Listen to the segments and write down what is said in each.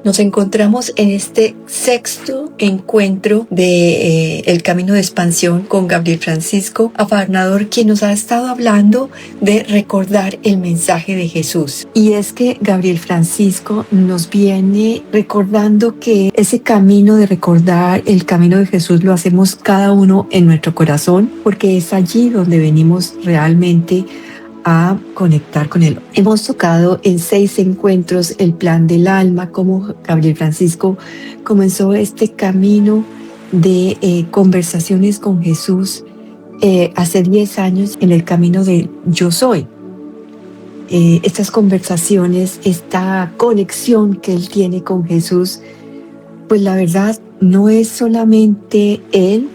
Nos encontramos en este sexto encuentro de el Camino de Expansión con Gabriel Francisco Afanador, quien nos ha estado hablando de recordar el mensaje de Jesús. Y es que Gabriel Francisco nos viene recordando que ese camino de recordar el camino de Jesús lo hacemos cada uno en nuestro corazón, porque es allí donde venimos realmente a conectar con Él. Hemos tocado en 6 encuentros el plan del alma, cómo Gabriel Francisco comenzó este camino de conversaciones con Jesús hace 10 años en el camino de Yo Soy. Estas conversaciones, esta conexión que Él tiene con Jesús, pues la verdad no es solamente Él.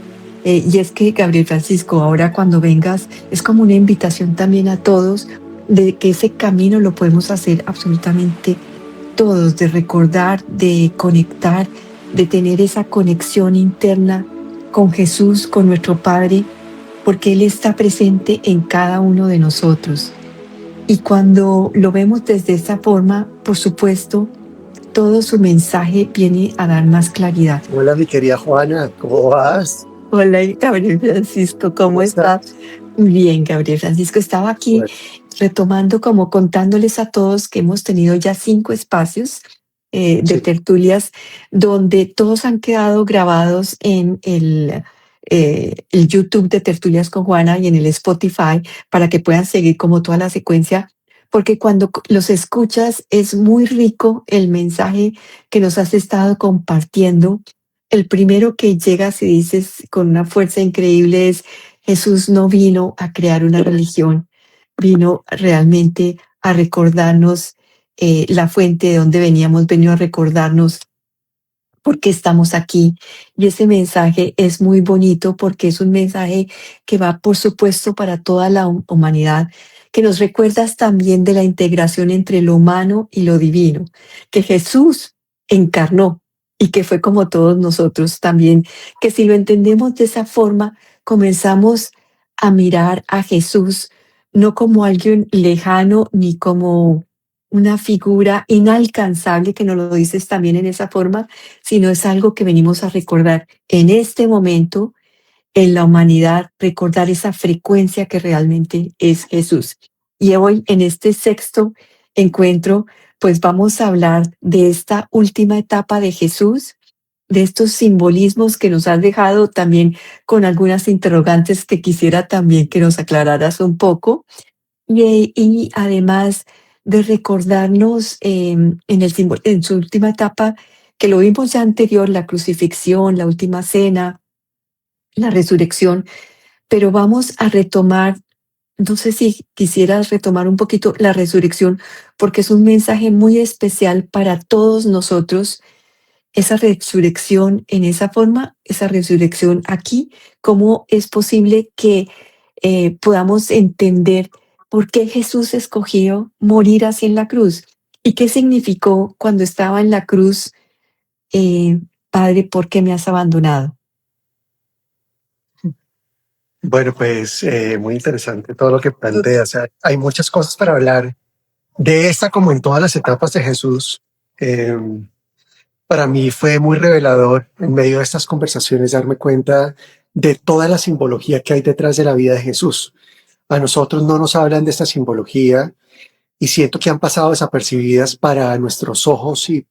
Y es que, Gabriel Francisco, ahora cuando vengas, es como una invitación también a todos de que ese camino lo podemos hacer absolutamente todos, de recordar, de conectar, de tener esa conexión interna con Jesús, con nuestro Padre, porque Él está presente en cada uno de nosotros. Y cuando lo vemos desde esa forma, por supuesto, todo su mensaje viene a dar más claridad. Hola, mi querida Juana, ¿cómo vas? Hola, Gabriel Francisco, ¿cómo estás? Bien, Gabriel Francisco, estaba aquí retomando, como contándoles a todos que hemos tenido ya 5 espacios de tertulias donde todos han quedado grabados en el YouTube de Tertulias con Juana y en el Spotify para que puedan seguir como toda la secuencia, porque cuando los escuchas es muy rico el mensaje que nos has estado compartiendo. El primero que llegas y dices con una fuerza increíble es: Jesús no vino a crear una religión, vino realmente a recordarnos la fuente de donde veníamos, vino a recordarnos por qué estamos aquí. Y ese mensaje es muy bonito porque es un mensaje que va, por supuesto, para toda la humanidad, que nos recuerdas también de la integración entre lo humano y lo divino, que Jesús encarnó y que fue como todos nosotros también, que si lo entendemos de esa forma, comenzamos a mirar a Jesús no como alguien lejano ni como una figura inalcanzable, que nos lo dices también en esa forma, sino es algo que venimos a recordar en este momento, en la humanidad, recordar esa frecuencia que realmente es Jesús. Y hoy, en este sexto encuentro, pues vamos a hablar de esta última etapa de Jesús, de estos simbolismos que nos has dejado también con algunas interrogantes que quisiera también que nos aclararas un poco. Y además de recordarnos en su última etapa, que lo vimos ya anterior, la crucifixión, la última cena, la resurrección, pero vamos a retomar, no sé si quisieras retomar un poquito la resurrección, porque es un mensaje muy especial para todos nosotros, esa resurrección en esa forma, esa resurrección aquí, cómo es posible que podamos entender por qué Jesús escogió morir así en la cruz y qué significó cuando estaba en la cruz, Padre, ¿por qué me has abandonado? Bueno, pues muy interesante todo lo que planteas. O sea, hay muchas cosas para hablar de esta, como en todas las etapas de Jesús. Eh, para mí fue muy revelador en medio de estas conversaciones darme cuenta de toda la simbología que hay detrás de la vida de Jesús. A nosotros no nos hablan de esta simbología y siento que han pasado desapercibidas para nuestros ojos y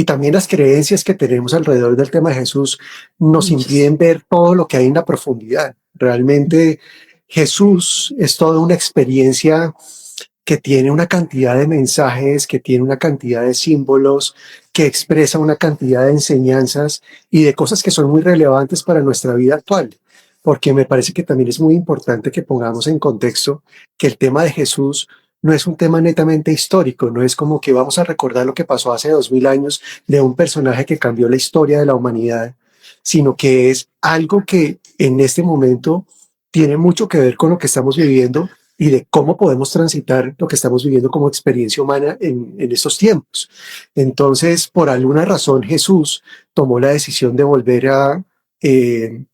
también las creencias que tenemos alrededor del tema de Jesús nos impiden ver todo lo que hay en la profundidad. Realmente Jesús es toda una experiencia que tiene una cantidad de mensajes, que tiene una cantidad de símbolos, que expresa una cantidad de enseñanzas y de cosas que son muy relevantes para nuestra vida actual. Porque me parece que también es muy importante que pongamos en contexto que el tema de Jesús no es un tema netamente histórico, no es como que vamos a recordar lo que pasó hace 2000 años de un personaje que cambió la historia de la humanidad, sino que es algo que en este momento tiene mucho que ver con lo que estamos viviendo y de cómo podemos transitar lo que estamos viviendo como experiencia humana en estos tiempos. Entonces, por alguna razón, Jesús tomó la decisión de volver a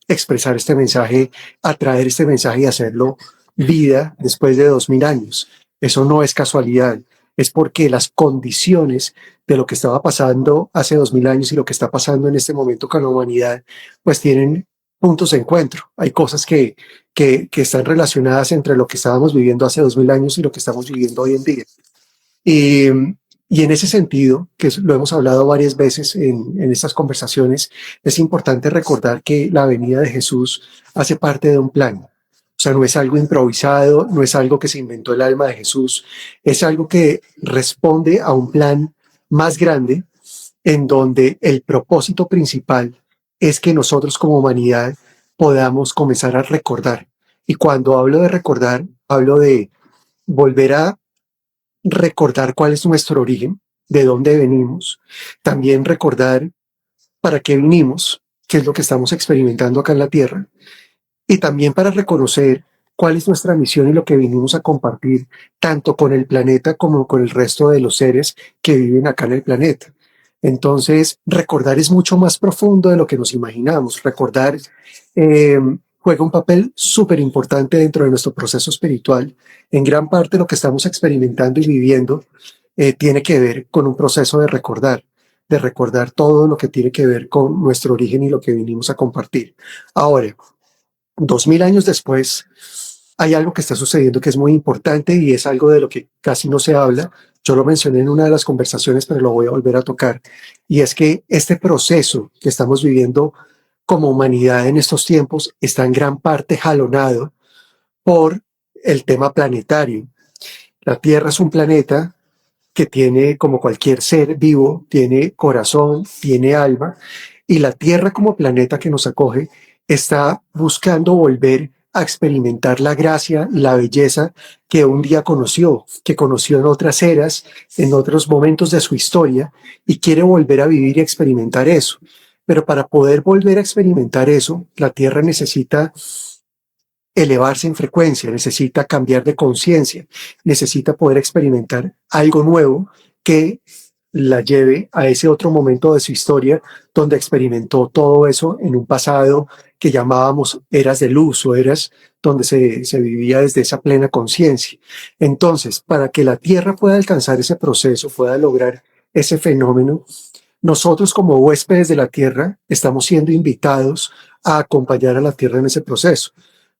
expresar este mensaje, a traer este mensaje y hacerlo vida después de 2000 años. Eso no es casualidad. es porque las condiciones de lo que estaba pasando hace 2000 años y lo que está pasando en este momento con la humanidad, pues tienen puntos de encuentro. Hay cosas que están relacionadas entre lo que estábamos viviendo hace 2000 años y lo que estamos viviendo hoy en día. Y, y en ese sentido, lo hemos hablado varias veces en estas conversaciones, es importante recordar que la venida de Jesús hace parte de un plan. O sea, no es algo improvisado, no es algo que se inventó el alma de Jesús, es algo que responde a un plan más grande en donde el propósito principal es que nosotros como humanidad podamos comenzar a recordar. Y cuando hablo de recordar, hablo de volver a recordar cuál es nuestro origen, de dónde venimos, también recordar para qué vinimos, qué es lo que estamos experimentando acá en la Tierra, y también para reconocer cuál es nuestra misión y lo que vinimos a compartir, tanto con el planeta como con el resto de los seres que viven acá en el planeta. Entonces, recordar es mucho más profundo de lo que nos imaginamos. Recordar juega un papel súper importante dentro de nuestro proceso espiritual. En gran parte lo que estamos experimentando y viviendo tiene que ver con un proceso de recordar todo lo que tiene que ver con nuestro origen y lo que vinimos a compartir. Ahora, 2000 años después, hay algo que está sucediendo que es muy importante y es algo de lo que casi no se habla. Yo lo mencioné en una de las conversaciones, pero lo voy a volver a tocar. Y es que este proceso que estamos viviendo como humanidad en estos tiempos está en gran parte jalonado por el tema planetario. La Tierra es un planeta que tiene, como cualquier ser vivo, tiene corazón, tiene alma, y la Tierra como planeta que nos acoge está buscando volver a experimentar la gracia y la belleza que un día conoció, que conoció en otras eras, en otros momentos de su historia, y quiere volver a vivir y experimentar eso. Pero para poder volver a experimentar eso, la Tierra necesita elevarse en frecuencia, necesita cambiar de conciencia, necesita poder experimentar algo nuevo que la lleve a ese otro momento de su historia donde experimentó todo eso en un pasado que llamábamos eras de luz o eras donde se vivía desde esa plena conciencia. Entonces, para que la Tierra pueda alcanzar ese proceso, pueda lograr ese fenómeno, nosotros como huéspedes de la Tierra estamos siendo invitados a acompañar a la Tierra en ese proceso.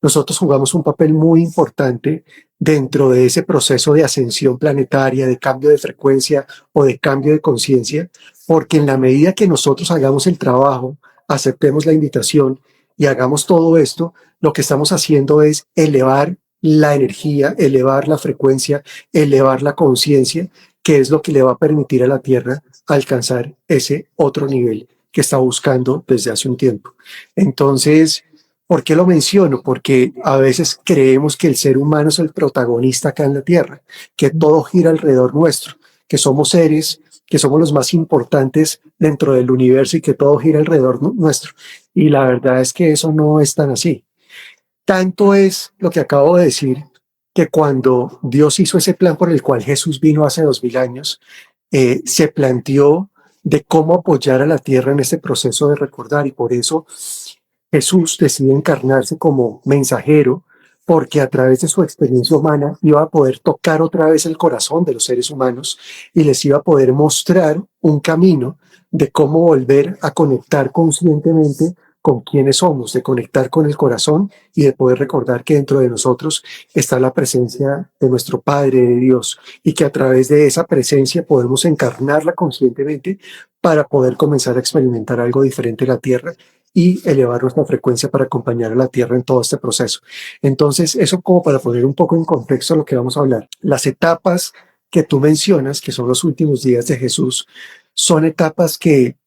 Nosotros jugamos un papel muy importante dentro de ese proceso de ascensión planetaria, de cambio de frecuencia o de cambio de conciencia, porque en la medida que nosotros hagamos el trabajo, aceptemos la invitación y hagamos todo esto, lo que estamos haciendo es elevar la energía, elevar la frecuencia, elevar la conciencia, que es lo que le va a permitir a la Tierra alcanzar ese otro nivel que está buscando desde hace un tiempo. Entonces, ¿por qué lo menciono? Porque a veces creemos que el ser humano es el protagonista acá en la Tierra, que todo gira alrededor nuestro, que somos seres, que somos los más importantes dentro del universo y que todo gira alrededor nuestro. Y la verdad es que eso no es tan así. Tanto es lo que acabo de decir, que cuando Dios hizo ese plan por el cual Jesús vino hace 2000 años, se planteó de cómo apoyar a la Tierra en este proceso de recordar, y por eso Jesús decide encarnarse como mensajero, porque a través de su experiencia humana iba a poder tocar otra vez el corazón de los seres humanos y les iba a poder mostrar un camino de cómo volver a conectar conscientemente con quiénes somos, de conectar con el corazón y de poder recordar que dentro de nosotros está la presencia de nuestro Padre, de Dios, y que a través de esa presencia podemos encarnarla conscientemente para poder comenzar a experimentar algo diferente en la Tierra y elevar nuestra frecuencia para acompañar a la Tierra en todo este proceso. Entonces, eso como para poner un poco en contexto lo que vamos a hablar. Las etapas que tú mencionas, que son los últimos días de Jesús, son etapas que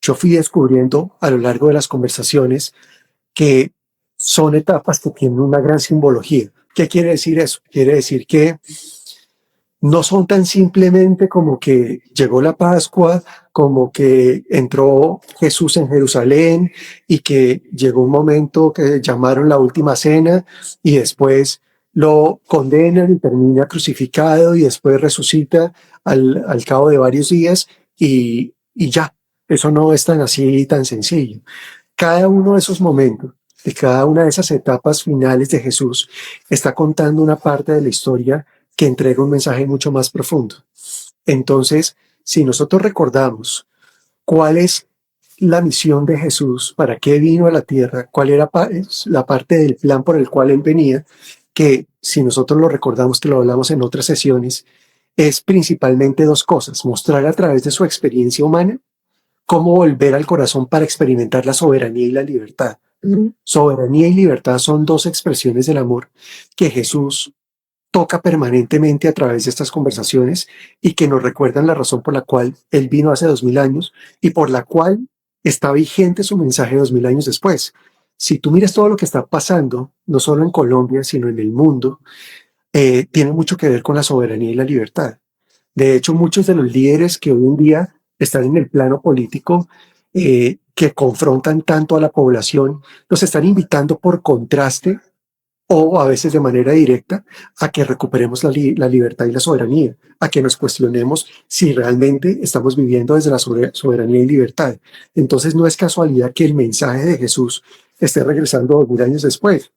yo fui descubriendo a lo largo de las conversaciones, que son etapas que tienen una gran simbología. ¿Qué quiere decir eso? Quiere decir que no son tan simplemente como que llegó la Pascua, como que entró Jesús en Jerusalén y que llegó un momento que llamaron la última cena y después lo condenan y termina crucificado y después resucita al cabo de varios días y ya. Eso no es tan así, tan sencillo. Cada uno de esos momentos, de cada una de esas etapas finales de Jesús, está contando una parte de la historia que entrega un mensaje mucho más profundo. Entonces, si nosotros recordamos cuál es la misión de Jesús, para qué vino a la tierra, cuál era la parte del plan por el cual él venía, que si nosotros lo recordamos, que lo hablamos en otras sesiones, es principalmente dos cosas: mostrar a través de su experiencia humana cómo volver al corazón para experimentar la soberanía y la libertad. Soberanía y libertad son dos expresiones del amor que Jesús toca permanentemente a través de estas conversaciones y que nos recuerdan la razón por la cual él vino hace 2000 años y por la cual está vigente su mensaje 2000 años después. Si tú miras todo lo que está pasando, no solo en Colombia, sino en el mundo, tiene mucho que ver con la soberanía y la libertad. De hecho, muchos de los líderes que hoy en día están en el plano político, que confrontan tanto a la población, los están invitando por contraste o a veces de manera directa a que recuperemos la libertad y la soberanía, a que nos cuestionemos si realmente estamos viviendo desde la soberanía y libertad. Entonces no es casualidad que el mensaje de Jesús esté regresando 2000 años después,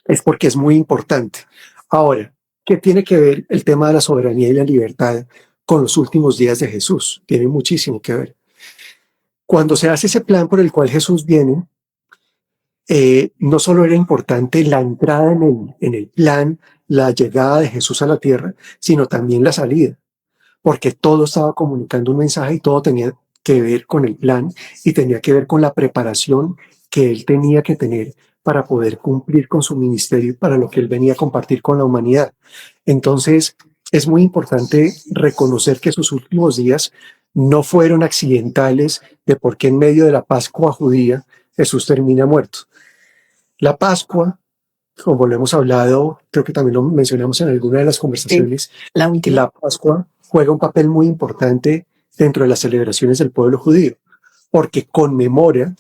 es porque es muy importante. Ahora, ¿qué tiene que ver el tema de la soberanía y la libertad con los últimos días de Jesús? Tiene muchísimo que ver. Cuando se hace ese plan por el cual Jesús viene, no solo era importante la entrada en el plan, la llegada de Jesús a la tierra, sino también la salida, porque todo estaba comunicando un mensaje y todo tenía que ver con el plan y tenía que ver con la preparación que él tenía que tener para poder cumplir con su ministerio y para lo que él venía a compartir con la humanidad. Entonces, es muy importante reconocer que sus últimos días no fueron accidentales de por qué en medio de la Pascua judía Jesús termina muerto. La Pascua, como lo hemos hablado, creo que también lo mencionamos en alguna de las conversaciones, La última. la Pascua juega un papel muy importante dentro de las celebraciones del pueblo judío, porque conmemora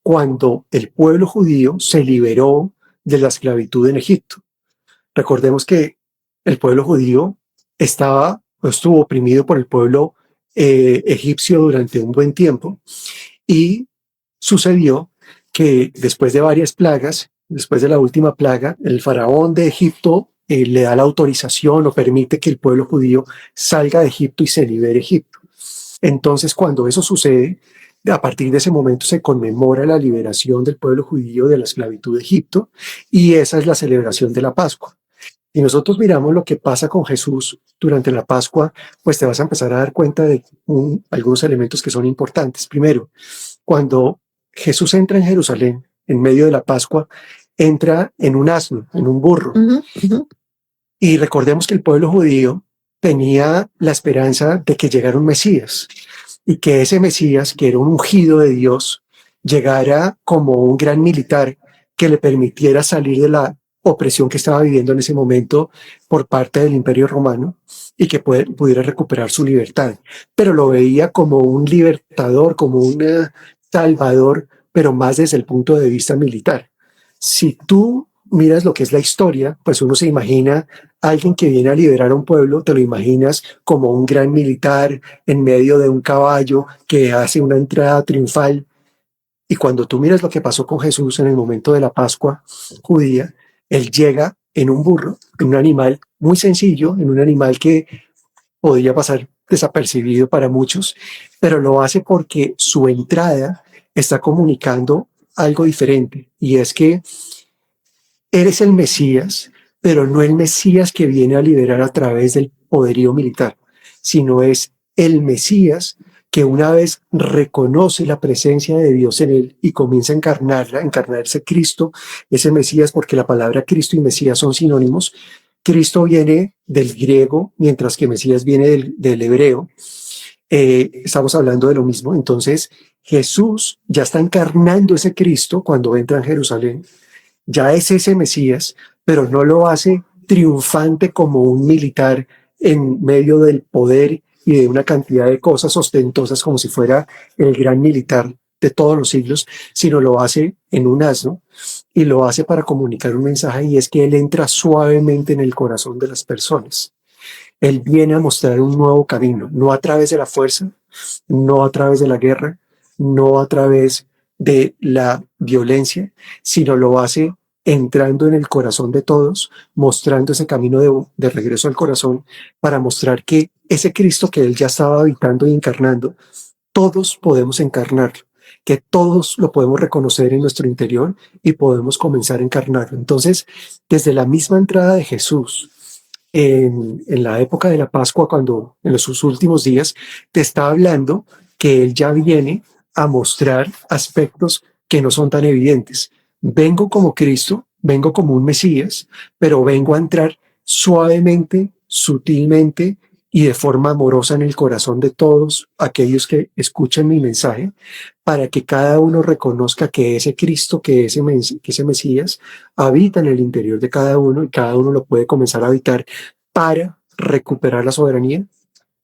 cuando el pueblo judío se liberó de la esclavitud en Egipto. Recordemos que el pueblo judío estuvo oprimido por el pueblo egipcio durante un buen tiempo, y sucedió que después de varias plagas, después de la última plaga, el faraón de Egipto le da la autorización o permite que el pueblo judío salga de Egipto y se libere Egipto. Entonces, cuando eso sucede, a partir de ese momento se conmemora la liberación del pueblo judío de la esclavitud de Egipto, y esa es la celebración de la Pascua. Y nosotros miramos lo que pasa con Jesús durante la Pascua, pues te vas a empezar a dar cuenta de algunos elementos que son importantes. Primero, cuando Jesús entra en Jerusalén, en medio de la Pascua, entra en un asno, en un burro. Y recordemos que el pueblo judío tenía la esperanza de que llegara un Mesías, y que ese Mesías, que era un ungido de Dios, llegara como un gran militar que le permitiera salir de la opresión que estaba viviendo en ese momento por parte del Imperio Romano y que pudiera recuperar su libertad. Pero lo veía como un libertador, como un salvador, pero más desde el punto de vista militar. Si tú miras lo que es la historia, pues uno se imagina a alguien que viene a liberar a un pueblo, te lo imaginas como un gran militar en medio de un caballo que hace una entrada triunfal. Y cuando tú miras lo que pasó con Jesús en el momento de la Pascua judía, él llega en un burro, en un animal muy sencillo, en un animal que podría pasar desapercibido para muchos, pero lo hace porque su entrada está comunicando algo diferente, y es que eres el Mesías, pero no el Mesías que viene a liberar a través del poderío militar, sino es el Mesías que una vez reconoce la presencia de Dios en él y comienza a encarnarse Cristo, ese Mesías, porque la palabra Cristo y Mesías son sinónimos. Cristo viene del griego, mientras que Mesías viene del hebreo. Estamos hablando de lo mismo. Entonces, Jesús ya está encarnando ese Cristo cuando entra en Jerusalén. Ya es ese Mesías, pero no lo hace triunfante como un militar en medio del poder y de una cantidad de cosas ostentosas como si fuera el gran militar de todos los siglos, sino lo hace en un asno, y lo hace para comunicar un mensaje, y es que él entra suavemente en el corazón de las personas. Él viene a mostrar un nuevo camino, no a través de la fuerza, no a través de la guerra, no a través de la violencia, sino lo hace entrando en el corazón de todos, mostrando ese camino de regreso al corazón para mostrar que ese Cristo que él ya estaba habitando y encarnando, todos podemos encarnarlo, que todos lo podemos reconocer en nuestro interior y podemos comenzar a encarnarlo. Entonces, desde la misma entrada de Jesús, en la época de la Pascua, cuando en sus últimos días, te está hablando que Él ya viene a mostrar aspectos que no son tan evidentes. Vengo como Cristo, vengo como un Mesías, pero vengo a entrar suavemente, sutilmente y de forma amorosa en el corazón de todos aquellos que escuchan mi mensaje, para que cada uno reconozca que ese Cristo, que ese Mesías, habita en el interior de cada uno y cada uno lo puede comenzar a habitar para recuperar la soberanía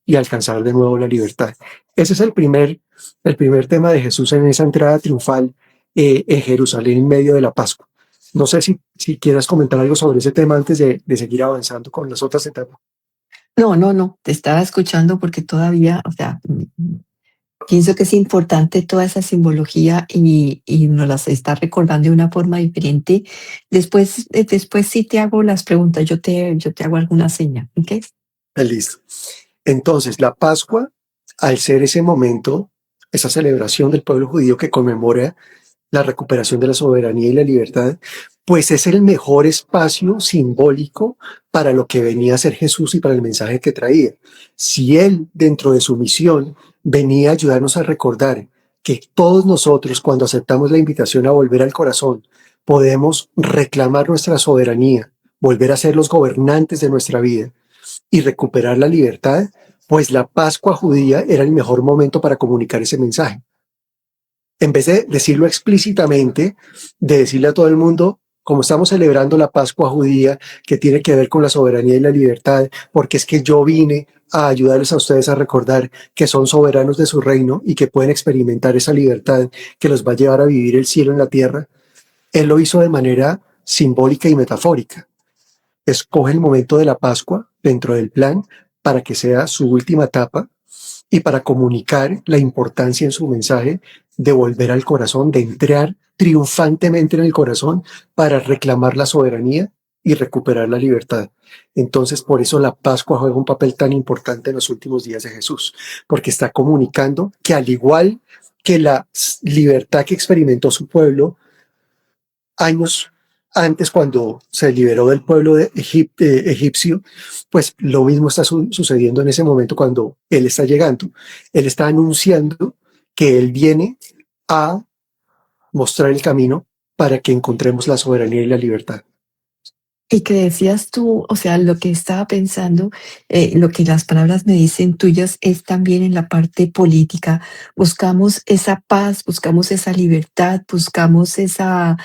y alcanzar de nuevo la libertad. Ese es el primer tema de Jesús en esa entrada triunfal en Jerusalén en medio de la Pascua. No sé si quieras comentar algo sobre ese tema antes de seguir avanzando con las otras etapas. No, te estaba escuchando porque todavía, o sea, pienso que es importante toda esa simbología y nos las está recordando de una forma diferente. Después sí te hago las preguntas, yo te hago alguna seña, ¿ok? Listo. Entonces, la Pascua, al ser ese momento, esa celebración del pueblo judío que conmemora la recuperación de la soberanía y la libertad, pues es el mejor espacio simbólico para lo que venía a ser Jesús y para el mensaje que traía. Si Él, dentro de su misión, venía a ayudarnos a recordar que todos nosotros, cuando aceptamos la invitación a volver al corazón, podemos reclamar nuestra soberanía, volver a ser los gobernantes de nuestra vida y recuperar la libertad, pues la Pascua judía era el mejor momento para comunicar ese mensaje. En vez de decirlo explícitamente, de decirle a todo el mundo, como estamos celebrando la Pascua judía, que tiene que ver con la soberanía y la libertad, porque es que yo vine a ayudarles a ustedes a recordar que son soberanos de su reino y que pueden experimentar esa libertad que los va a llevar a vivir el cielo en la tierra. Él lo hizo de manera simbólica y metafórica. Escoge el momento de la Pascua dentro del plan para que sea su última etapa y para comunicar la importancia en su mensaje de volver al corazón, de entrar triunfantemente en el corazón para reclamar la soberanía y recuperar la libertad. Entonces, por eso la Pascua juega un papel tan importante en los últimos días de Jesús, porque está comunicando que al igual que la libertad que experimentó su pueblo años antes, cuando se liberó del pueblo egipcio, pues lo mismo está sucediendo en ese momento cuando Él está llegando. Él está anunciando que Él viene a mostrar el camino para que encontremos la soberanía y la libertad. Y que decías tú, o sea, lo que estaba pensando, lo que las palabras me dicen tuyas es también en la parte política. Buscamos esa paz, buscamos esa libertad, buscamos ese,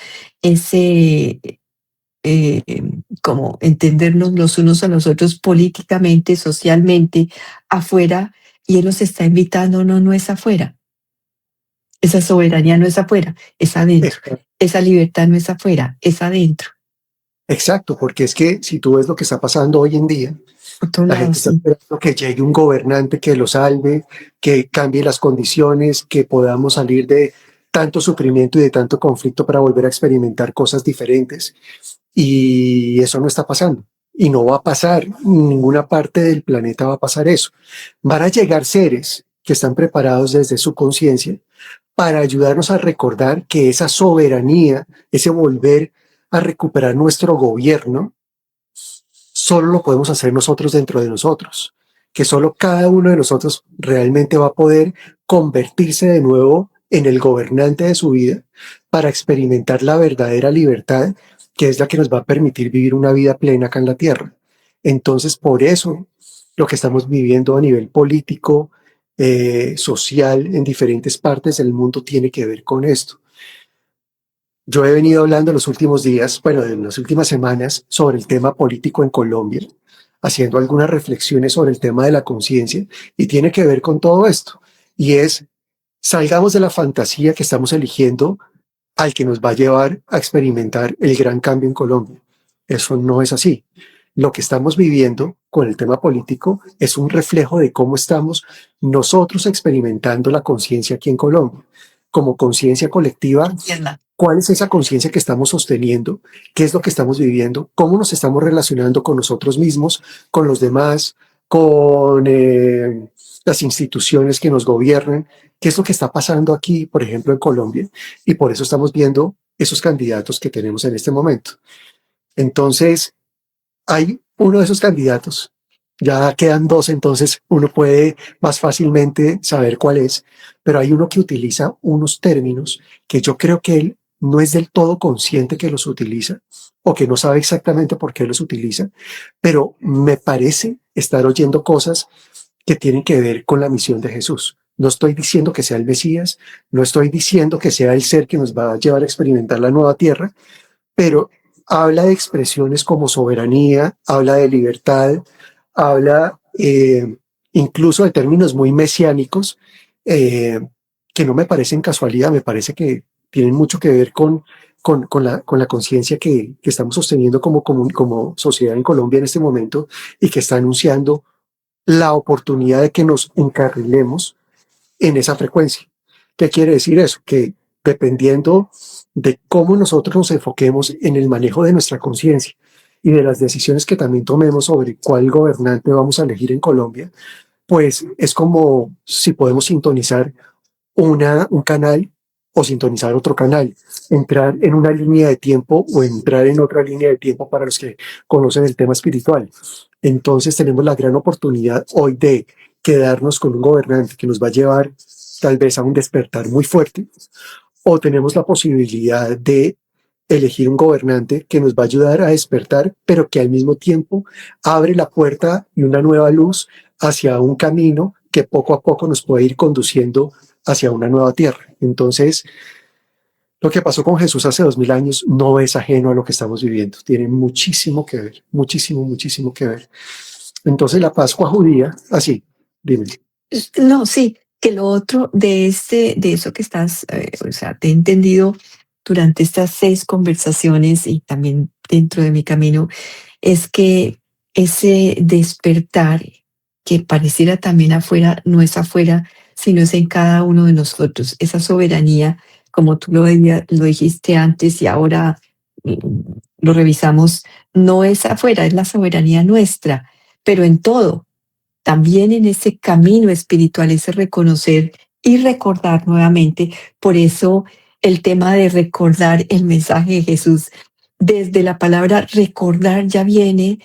como entendernos los unos a los otros políticamente, socialmente, afuera, y Él nos está invitando, no es afuera. Esa soberanía no es afuera, es adentro. Esa libertad no es afuera, es adentro. Exacto, porque es que si tú ves lo que está pasando hoy en día, la gente está esperando que llegue un gobernante que lo salve, que cambie las condiciones, que podamos salir de tanto sufrimiento y de tanto conflicto para volver a experimentar cosas diferentes. Y eso no está pasando. Y no va a pasar, en ninguna parte del planeta va a pasar eso. Van a llegar seres que están preparados desde su conciencia para ayudarnos a recordar que esa soberanía, ese volver a recuperar nuestro gobierno, solo lo podemos hacer nosotros dentro de nosotros, que solo cada uno de nosotros realmente va a poder convertirse de nuevo en el gobernante de su vida para experimentar la verdadera libertad, que es la que nos va a permitir vivir una vida plena acá en la tierra. Entonces, por eso, lo que estamos viviendo a nivel político, social, en diferentes partes del mundo tiene que ver con esto. Yo he venido hablando en los últimos días, bueno, en las últimas semanas, sobre el tema político en Colombia, haciendo algunas reflexiones sobre el tema de la conciencia, y tiene que ver con todo esto. Y es, salgamos de la fantasía que estamos eligiendo al que nos va a llevar a experimentar el gran cambio en Colombia. Eso no es así. Lo que estamos viviendo con el tema político es un reflejo de cómo estamos nosotros experimentando la conciencia aquí en Colombia. como conciencia colectiva, Entienda. cuál es esa conciencia que estamos sosteniendo, qué es lo que estamos viviendo, cómo nos estamos relacionando con nosotros mismos, con los demás, con las instituciones que nos gobiernan, qué es lo que está pasando aquí, por ejemplo, en Colombia, y por eso estamos viendo esos candidatos que tenemos en este momento. Entonces, hay uno de esos candidatos, ya quedan dos, entonces uno puede más fácilmente saber cuál es, pero hay uno que utiliza unos términos que yo creo que él no es del todo consciente que los utiliza o que no sabe exactamente por qué los utiliza, pero me parece estar oyendo cosas que tienen que ver con la misión de Jesús. No estoy diciendo que sea el Mesías, no estoy diciendo que sea el ser que nos va a llevar a experimentar la nueva tierra, pero habla de expresiones como soberanía, habla de libertad, habla incluso de términos muy mesiánicos eh, que no me parecen casualidad, me parece que tienen mucho que ver con la conciencia que estamos sosteniendo como sociedad en Colombia en este momento y que está anunciando la oportunidad de que nos encarrilemos en esa frecuencia. ¿Qué quiere decir eso? Que dependiendo de cómo nosotros nos enfoquemos en el manejo de nuestra conciencia y de las decisiones que también tomemos sobre cuál gobernante vamos a elegir en Colombia, pues es como si podemos sintonizar un canal o sintonizar otro canal, entrar en una línea de tiempo o entrar en otra línea de tiempo para los que conocen el tema espiritual. Entonces tenemos la gran oportunidad hoy de quedarnos con un gobernante que nos va a llevar tal vez a un despertar muy fuerte, o tenemos la posibilidad de elegir un gobernante que nos va a ayudar a despertar, pero que al mismo tiempo abre la puerta y una nueva luz hacia un camino que poco a poco nos puede ir conduciendo hacia una nueva tierra. Entonces, lo que pasó con Jesús hace 2000 años no es ajeno a lo que estamos viviendo. Tiene muchísimo que ver, muchísimo, muchísimo que ver. Entonces, la Pascua judía, así, dime. No, sí, que lo otro de eso que estás, o sea, te he entendido durante estas 6 conversaciones y también dentro de mi camino, es que ese despertar que pareciera también afuera, no es afuera, sino es en cada uno de nosotros. Esa soberanía, como tú lo dijiste antes y ahora lo revisamos, no es afuera, es la soberanía nuestra, pero en todo, también en ese camino espiritual, ese reconocer y recordar nuevamente. Por eso el tema de recordar el mensaje de Jesús, desde la palabra recordar ya viene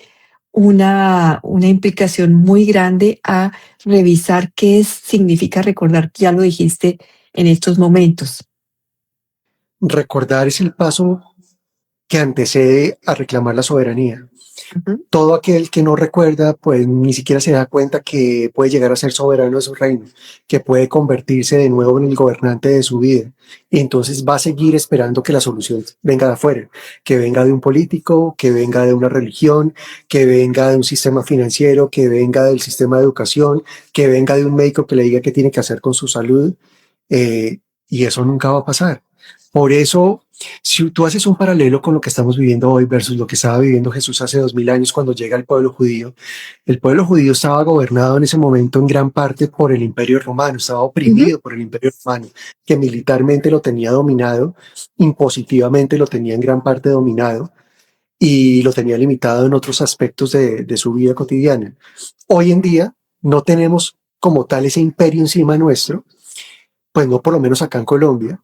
una implicación muy grande a revisar significa recordar, ya lo dijiste en estos momentos. Recordar es el paso que antecede a reclamar la soberanía. Ujú. Todo aquel que no recuerda, pues ni siquiera se da cuenta que puede llegar a ser soberano de su reino, que puede convertirse de nuevo en el gobernante de su vida. Y entonces va a seguir esperando que la solución venga de afuera, que venga de un político, que venga de una religión, que venga de un sistema financiero, que venga del sistema de educación, que venga de un médico que le diga qué tiene que hacer con su salud. Y eso nunca va a pasar. Por eso, si tú haces un paralelo con lo que estamos viviendo hoy versus lo que estaba viviendo Jesús hace 2000 años cuando llega el pueblo judío estaba gobernado en ese momento en gran parte por el Imperio Romano, estaba Ujú. oprimido por el Imperio Romano, que militarmente lo tenía dominado, impositivamente lo tenía en gran parte dominado y lo tenía limitado en otros aspectos de su vida cotidiana. Hoy en día no tenemos como tal ese imperio encima nuestro, pues no por lo menos acá en Colombia,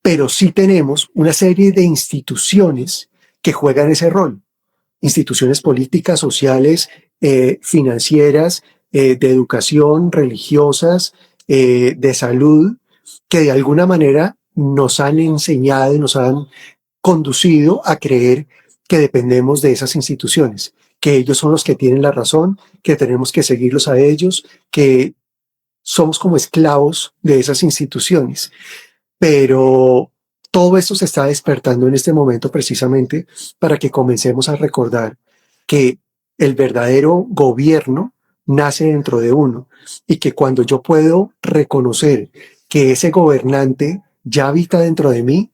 pero sí tenemos una serie de instituciones que juegan ese rol. Instituciones políticas, sociales, financieras, de educación, religiosas, de salud, que de alguna manera nos han enseñado y nos han conducido a creer que dependemos de esas instituciones, que ellos son los que tienen la razón, que tenemos que seguirlos a ellos, que somos como esclavos de esas instituciones. Pero todo esto se está despertando en este momento precisamente para que comencemos a recordar que el verdadero gobierno nace dentro de uno y que cuando yo puedo reconocer que ese gobernante ya habita dentro de mí,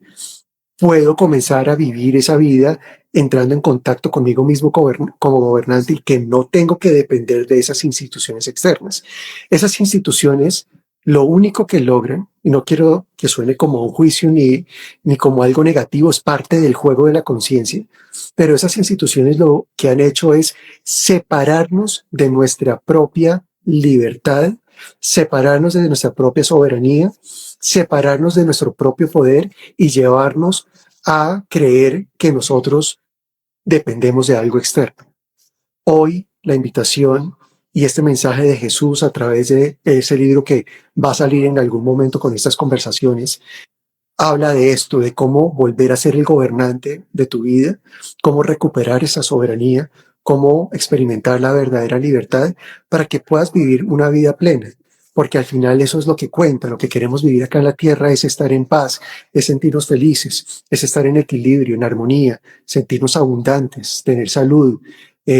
puedo comenzar a vivir esa vida entrando en contacto conmigo mismo como gobernante y que no tengo que depender de esas instituciones externas. Esas instituciones lo único que logran, y no quiero que suene como un juicio ni como algo negativo, es parte del juego de la conciencia, pero esas instituciones lo que han hecho es separarnos de nuestra propia libertad, separarnos de nuestra propia soberanía, separarnos de nuestro propio poder y llevarnos a creer que nosotros dependemos de algo externo. Hoy la invitación y este mensaje de Jesús a través de ese libro que va a salir en algún momento con estas conversaciones, habla de esto, de cómo volver a ser el gobernante de tu vida, cómo recuperar esa soberanía, cómo experimentar la verdadera libertad para que puedas vivir una vida plena. Porque al final eso es lo que cuenta, lo que queremos vivir acá en la tierra es estar en paz, es sentirnos felices, es estar en equilibrio, en armonía, sentirnos abundantes, tener salud,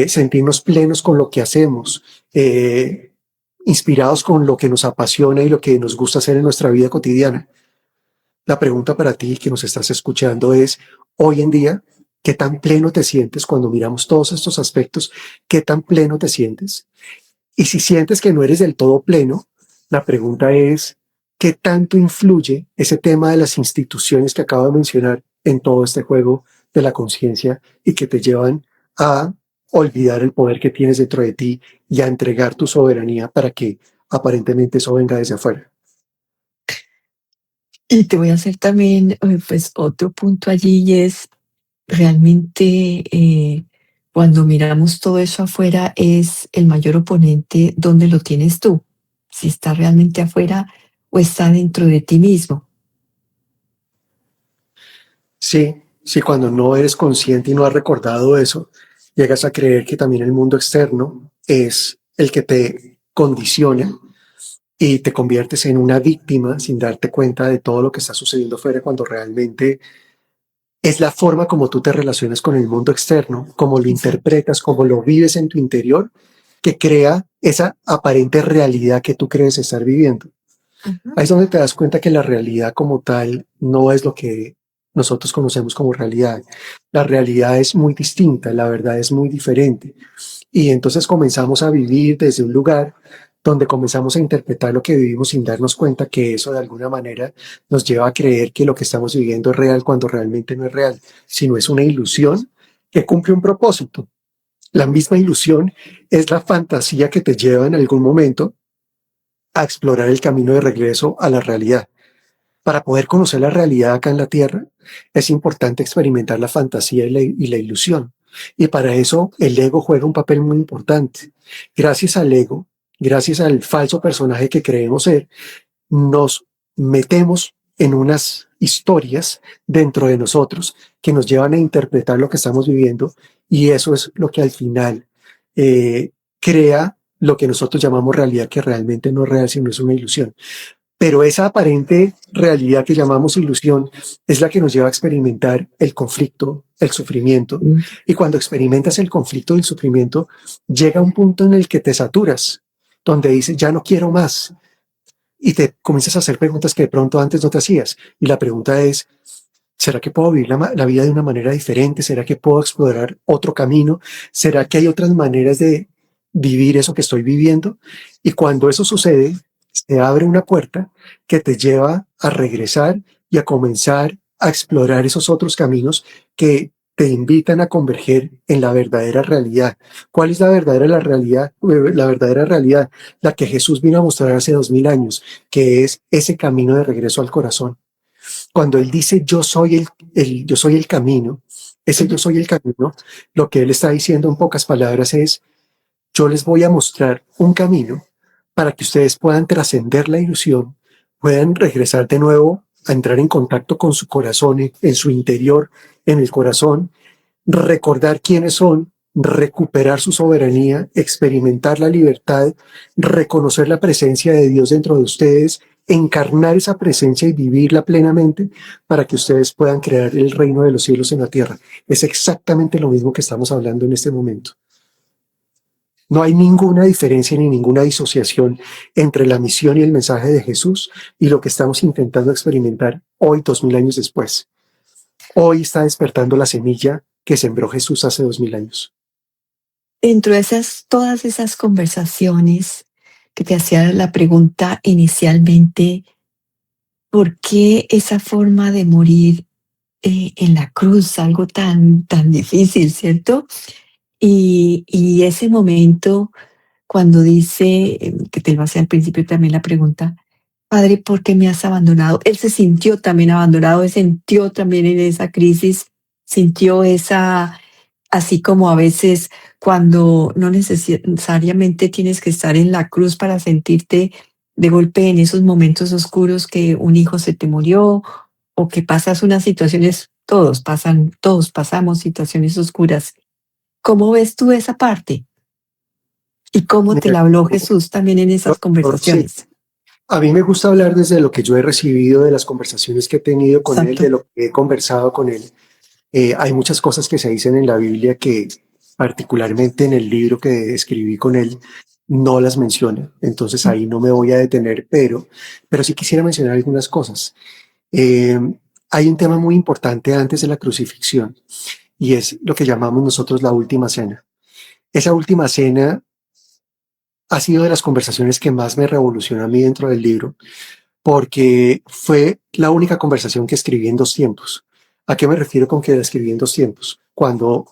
sentirnos plenos con lo que hacemos, inspirados con lo que nos apasiona y lo que nos gusta hacer en nuestra vida cotidiana. La pregunta para ti que nos estás escuchando es, hoy en día, ¿qué tan pleno te sientes cuando miramos todos estos aspectos? ¿Qué tan pleno te sientes? Y si sientes que no eres del todo pleno, la pregunta es, ¿qué tanto influye ese tema de las instituciones que acabo de mencionar en todo este juego de la conciencia y que te llevan a olvidar el poder que tienes dentro de ti y a entregar tu soberanía para que aparentemente eso venga desde afuera? Y te voy a hacer también, pues, otro punto allí, y es realmente, cuando miramos todo eso afuera, es el mayor oponente, ¿dónde lo tienes tú? Si está realmente afuera o está dentro de ti mismo. Sí, sí, cuando no eres consciente y no has recordado eso, llegas a creer que también el mundo externo es el que te condiciona y te conviertes en una víctima sin darte cuenta de todo lo que está sucediendo afuera cuando realmente es la forma como tú te relacionas con el mundo externo, como lo Exacto. interpretas, como lo vives en tu interior, que crea esa aparente realidad que tú crees estar viviendo. Ajá. Ahí es donde te das cuenta que la realidad como tal no es lo que nosotros conocemos como realidad. La realidad es muy distinta, la verdad es muy diferente. Y entonces comenzamos a vivir desde un lugar donde comenzamos a interpretar lo que vivimos sin darnos cuenta que eso de alguna manera nos lleva a creer que lo que estamos viviendo es real cuando realmente no es real, sino es una ilusión que cumple un propósito. La misma ilusión es la fantasía que te lleva en algún momento a explorar el camino de regreso a la realidad. Para poder conocer la realidad acá en la Tierra, es importante experimentar la fantasía y la ilusión. Y para eso el ego juega un papel muy importante. Gracias al ego, gracias al falso personaje que creemos ser, nos metemos en unas historias dentro de nosotros que nos llevan a interpretar lo que estamos viviendo y eso es lo que al final crea lo que nosotros llamamos realidad, que realmente no es real, sino es una ilusión. Pero esa aparente realidad que llamamos ilusión es la que nos lleva a experimentar el conflicto, el sufrimiento. Mm. Y cuando experimentas el conflicto y el sufrimiento, llega un punto en el que te saturas, donde dices, ya no quiero más. Y te comienzas a hacer preguntas que de pronto antes no te hacías. Y la pregunta es, ¿será que puedo vivir la vida de una manera diferente? ¿Será que puedo explorar otro camino? ¿Será que hay otras maneras de vivir eso que estoy viviendo? Y cuando eso sucede, se abre una puerta que te lleva a regresar y a comenzar a explorar esos otros caminos que te invitan a converger en la verdadera realidad. ¿Cuál es la realidad? La verdadera realidad, la que Jesús vino a mostrar hace 2000 años, que es ese camino de regreso al corazón. Cuando él dice yo soy el camino, ese yo soy el camino, lo que él está diciendo en pocas palabras es yo les voy a mostrar un camino para que ustedes puedan trascender la ilusión, puedan regresar de nuevo a entrar en contacto con su corazón, en su interior, en el corazón, recordar quiénes son, recuperar su soberanía, experimentar la libertad, reconocer la presencia de Dios dentro de ustedes, encarnar esa presencia y vivirla plenamente para que ustedes puedan crear el reino de los cielos en la tierra. Es exactamente lo mismo que estamos hablando en este momento. No hay ninguna diferencia ni ninguna disociación entre la misión y el mensaje de Jesús y lo que estamos intentando experimentar hoy, 2000 años después. Hoy está despertando la semilla que sembró Jesús hace 2000 años. Dentro de todas esas conversaciones que te hacía la pregunta inicialmente, ¿por qué esa forma de morir en la cruz, algo tan difícil, ¿cierto? Y ese momento cuando dice, que te lo hacía al principio también la pregunta, Padre, ¿por qué me has abandonado? Él se sintió también abandonado, él sintió también en esa crisis, sintió esa, así como a veces cuando no necesariamente tienes que estar en la cruz para sentirte de golpe en esos momentos oscuros que un hijo se te murió o que pasas unas situaciones, todos pasan, todos pasamos situaciones oscuras. ¿Cómo ves tú esa parte? ¿Y cómo te Mira, la habló Jesús también en esas sí, conversaciones? a mí me gusta hablar desde lo que yo he recibido, de las conversaciones que he tenido con él, de Exacto. lo que he conversado con él. Hay muchas cosas que se dicen en la Biblia que, particularmente en el libro que escribí con él, no las menciona. Entonces ahí no me voy a detener, pero sí quisiera mencionar algunas cosas. Eh, Hay un tema muy importante antes de la crucifixión y es lo que llamamos nosotros la última cena. Esa última cena ha sido de las conversaciones que más me revolucionó a mí dentro del libro, porque fue la única conversación que escribí en dos tiempos. ¿A qué me refiero con que la escribí en dos tiempos? Cuando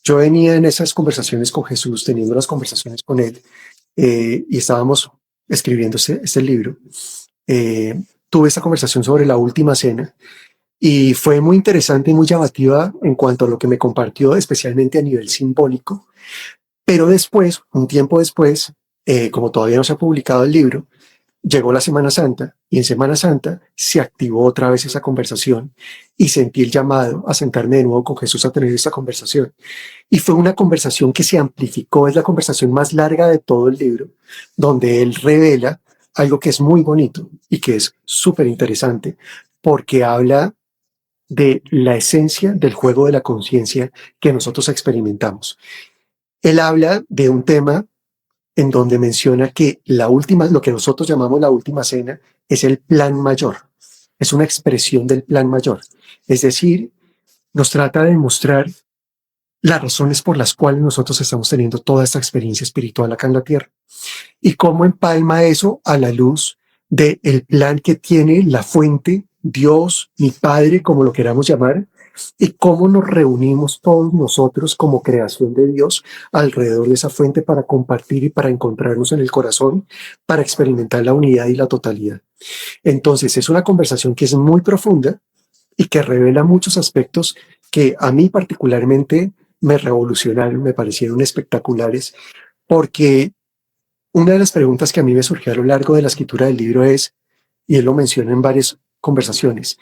yo venía en esas conversaciones con Jesús, teniendo las conversaciones con él, y estábamos escribiendo este libro, tuve esta conversación sobre la última cena y fue muy interesante y muy llamativa en cuanto a lo que me compartió, especialmente a nivel simbólico. Pero después, un tiempo después, como todavía no se ha publicado el libro, llegó la Semana Santa y en Semana Santa se activó otra vez esa conversación y sentí el llamado a sentarme de nuevo con Jesús a tener esta conversación. Y fue una conversación que se amplificó, es la conversación más larga de todo el libro, donde él revela algo que es muy bonito y que es súper interesante, porque habla de la esencia del juego de la conciencia que nosotros experimentamos. Él habla de un tema en donde menciona que la última, lo que nosotros llamamos la última cena, es el plan mayor. Es una expresión del plan mayor. Es decir, nos trata de mostrar las razones por las cuales nosotros estamos teniendo toda esta experiencia espiritual acá en la tierra y cómo empalma eso a la luz del plan que tiene la fuente, Dios, mi Padre, como lo queramos llamar, y cómo nos reunimos todos nosotros como creación de Dios alrededor de esa fuente para compartir y para encontrarnos en el corazón, para experimentar la unidad y la totalidad. Entonces es una conversación que es muy profunda y que revela muchos aspectos que a mí particularmente me revolucionaron, me parecieron espectaculares, porque una de las preguntas que a mí me surgió a lo largo de la escritura del libro es, y él lo menciona en varias conversaciones,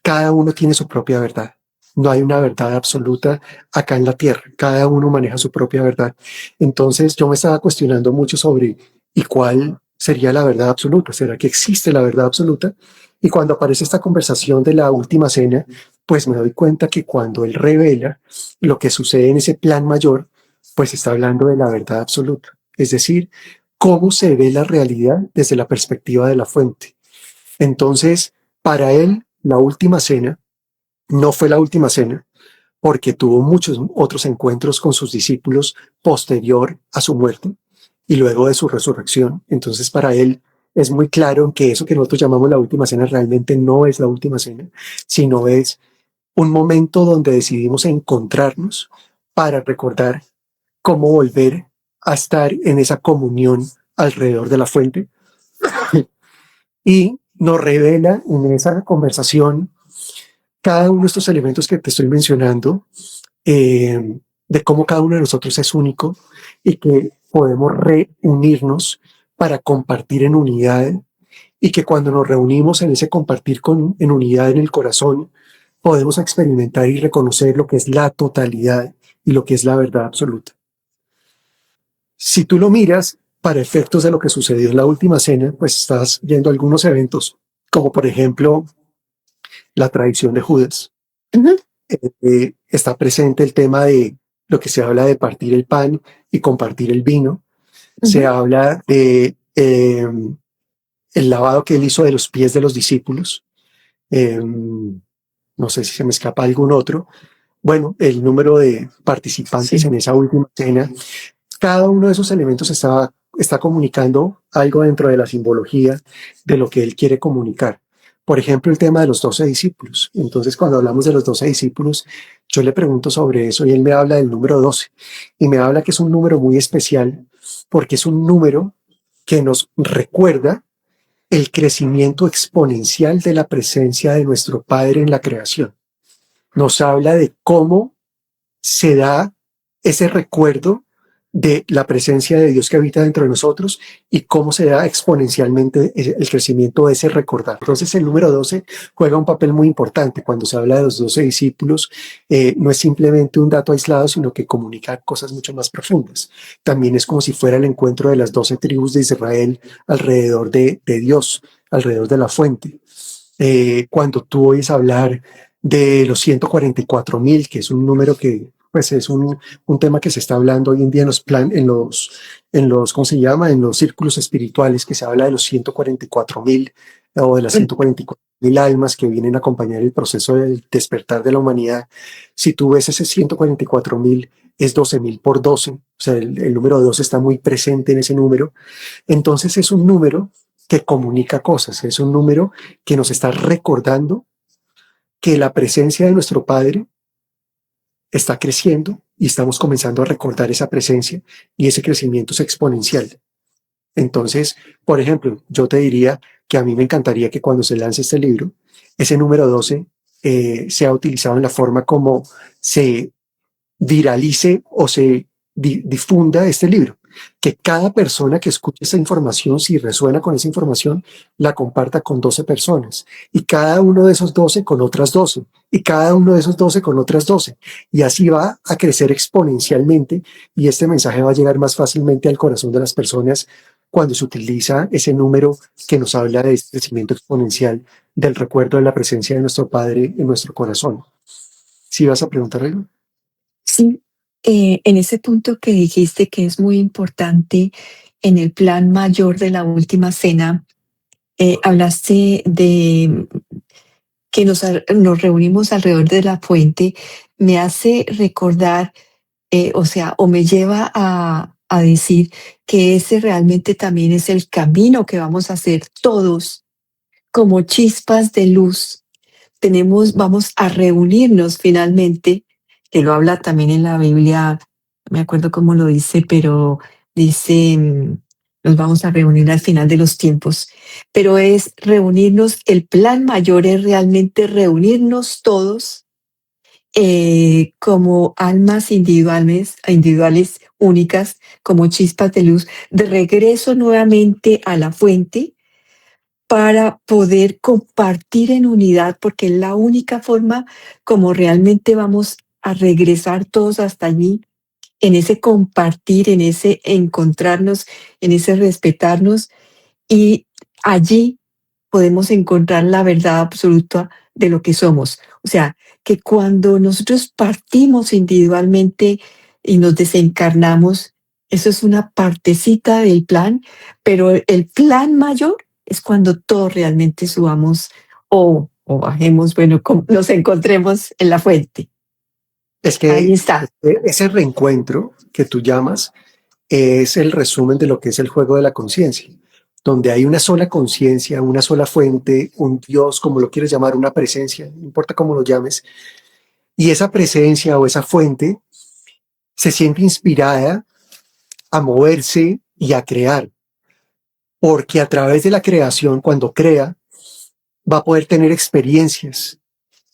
cada uno tiene su propia verdad. No hay una verdad absoluta acá en la tierra. Cada uno maneja su propia verdad. Entonces yo me estaba cuestionando mucho sobre ¿y cuál sería la verdad absoluta? ¿Será que existe la verdad absoluta? Y cuando aparece esta conversación de la última cena, pues me doy cuenta que cuando él revela lo que sucede en ese plan mayor, pues está hablando de la verdad absoluta. Es decir, cómo se ve la realidad desde la perspectiva de la fuente. Entonces, para él, la última cena no fue la última cena porque tuvo muchos otros encuentros con sus discípulos posterior a su muerte y luego de su resurrección. Entonces, para él es muy claro que eso que nosotros llamamos la última cena realmente no es la última cena, sino es un momento donde decidimos encontrarnos para recordar cómo volver a estar en esa comunión alrededor de la fuente y nos revela en esa conversación cada uno de estos elementos que te estoy mencionando, de cómo cada uno de nosotros es único y que podemos reunirnos para compartir en unidad y que cuando nos reunimos en ese compartir en unidad en el corazón, podemos experimentar y reconocer lo que es la totalidad y lo que es la verdad absoluta. Si tú lo miras para efectos de lo que sucedió en la última cena, pues estás viendo algunos eventos, como por ejemplo la traición de Judas. Ujú, Está presente el tema de lo que se habla de partir el pan y compartir el vino. Se ujú. habla de el lavado que él hizo de los pies de los discípulos. No sé si se me escapa algún otro. Bueno, el número de participantes Sí. en esa última cena. Cada uno de esos elementos estaba está comunicando algo dentro de la simbología de lo que él quiere comunicar. Por ejemplo, el tema de los 12 discípulos. Entonces, cuando hablamos de los 12 discípulos, yo le pregunto sobre eso y él me habla del número 12 y me habla que es un número muy especial porque es un número que nos recuerda el crecimiento exponencial de la presencia de nuestro Padre en la creación. Nos habla de cómo se da ese recuerdo de la presencia de Dios que habita dentro de nosotros y cómo se da exponencialmente el crecimiento de ese recordar. Entonces el número 12 juega un papel muy importante cuando se habla de los 12 discípulos. No es simplemente un dato aislado, sino que comunica cosas mucho más profundas. También es como si fuera el encuentro de las 12 tribus de Israel alrededor de Dios, alrededor de la fuente. Cuando tú oyes hablar de los 144,000, que es un número que pues es un tema que se está hablando hoy en día en los, ¿cómo se llama? En los círculos espirituales, que se habla de los 144,000 o de las 144,000 almas que vienen a acompañar el proceso del despertar de la humanidad. Si tú ves ese 144,000, es 12,000 por 12, o sea, el número 12 está muy presente en ese número. Entonces es un número que comunica cosas, es un número que nos está recordando que la presencia de nuestro Padre está creciendo y estamos comenzando a recordar esa presencia y ese crecimiento es exponencial. Entonces, por ejemplo, yo te diría que a mí me encantaría que cuando se lance este libro, ese número 12 sea utilizado en la forma como se viralice o se difunda este libro. Que cada persona que escuche esa información, si resuena con esa información, la comparta con 12 personas. Y cada uno de esos 12 con otras 12. Y cada uno de esos 12 con otras 12. Y así va a crecer exponencialmente y este mensaje va a llegar más fácilmente al corazón de las personas cuando se utiliza ese número que nos habla de este crecimiento exponencial del recuerdo de la presencia de nuestro Padre en nuestro corazón. ¿Sí vas a preguntar algo? Sí, en ese punto que dijiste que es muy importante en el plan mayor de la última cena, hablaste de que nos reunimos alrededor de la fuente, me hace recordar, o sea, o me lleva a decir que ese realmente también es el camino que vamos a hacer todos como chispas de luz. Vamos a reunirnos finalmente, que lo habla también en la Biblia, no me acuerdo cómo lo dice, pero dice, nos vamos a reunir al final de los tiempos, pero es reunirnos, el plan mayor es realmente reunirnos todos como almas individuales únicas, como chispas de luz, de regreso nuevamente a la fuente para poder compartir en unidad, porque es la única forma como realmente vamos a regresar todos hasta allí, en ese compartir, en ese encontrarnos, en ese respetarnos, y allí podemos encontrar la verdad absoluta de lo que somos. O sea, que cuando nosotros partimos individualmente y nos desencarnamos, eso es una partecita del plan, pero el plan mayor es cuando todos realmente subamos o bajemos, bueno, nos encontremos en la fuente. Es Ahí que está. ese reencuentro que tú llamas es el resumen de lo que es el juego de la conciencia, donde hay una sola conciencia, una sola fuente, un Dios, como lo quieres llamar, una presencia, no importa cómo lo llames, y esa presencia o esa fuente se siente inspirada a moverse y a crear, porque a través de la creación, cuando crea, va a poder tener experiencias.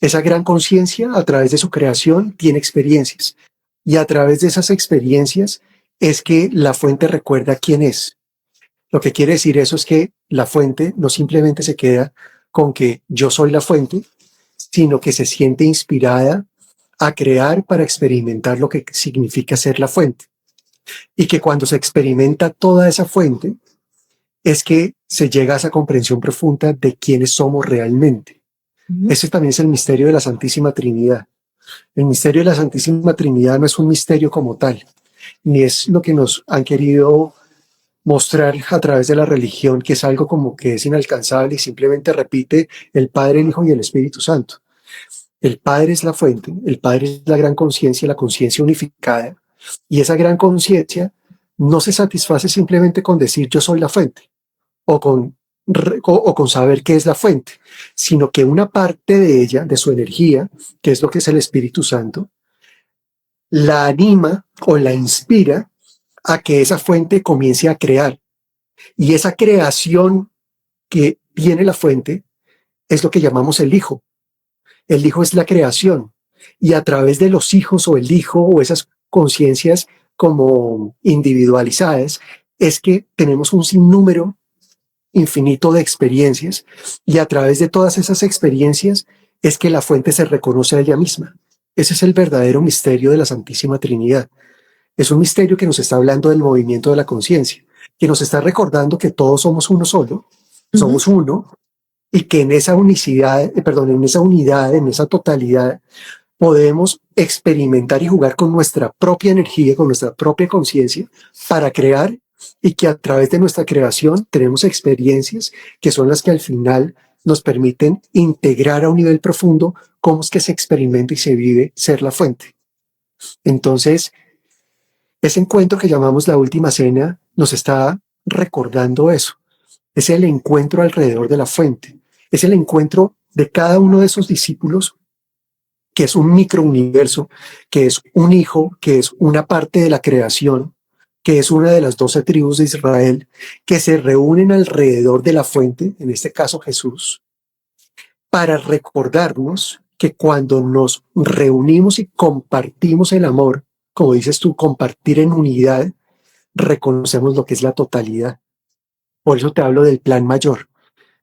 Esa gran conciencia, a través de su creación, tiene experiencias. Y a través de esas experiencias es que la fuente recuerda quién es. Lo que quiere decir eso es que la fuente no simplemente se queda con que yo soy la fuente, sino que se siente inspirada a crear para experimentar lo que significa ser la fuente. Y que cuando se experimenta toda esa fuente, es que se llega a esa comprensión profunda de quiénes somos realmente. Ese también es el misterio de la Santísima Trinidad. El misterio de la Santísima Trinidad no es un misterio como tal, ni es lo que nos han querido mostrar a través de la religión, que es algo como que es inalcanzable y simplemente repite el Padre, el Hijo y el Espíritu Santo. El Padre es la fuente, el Padre es la gran conciencia, la conciencia unificada, y esa gran conciencia no se satisface simplemente con decir yo soy la fuente o con saber qué es la fuente, sino que una parte de ella, de su energía, que es lo que es el Espíritu Santo, la anima o la inspira a que esa fuente comience a crear. Y esa creación que tiene la fuente es lo que llamamos el Hijo. El Hijo es la creación. Y a través de los hijos o el Hijo o esas conciencias como individualizadas, es que tenemos un sinnúmero infinito de experiencias, y a través de todas esas experiencias es que la fuente se reconoce a ella misma. Ese es el verdadero misterio de la Santísima Trinidad. Es un misterio que nos está hablando del movimiento de la conciencia, que nos está recordando que todos somos uno solo, somos uno, y que en esa unicidad, en esa unidad, en esa totalidad, podemos experimentar y jugar con nuestra propia energía, con nuestra propia conciencia, para crear, y que a través de nuestra creación tenemos experiencias que son las que al final nos permiten integrar a un nivel profundo cómo es que se experimenta y se vive ser la fuente. Entonces, ese encuentro que llamamos la última cena nos está recordando eso. Es el encuentro alrededor de la fuente. Es el encuentro de cada uno de esos discípulos, que es un microuniverso, que es un hijo, que es una parte de la creación, que es una de las 12 tribus de Israel, que se reúnen alrededor de la fuente, en este caso Jesús, para recordarnos que cuando nos reunimos y compartimos el amor, como dices tú, compartir en unidad, reconocemos lo que es la totalidad. Por eso te hablo del plan mayor.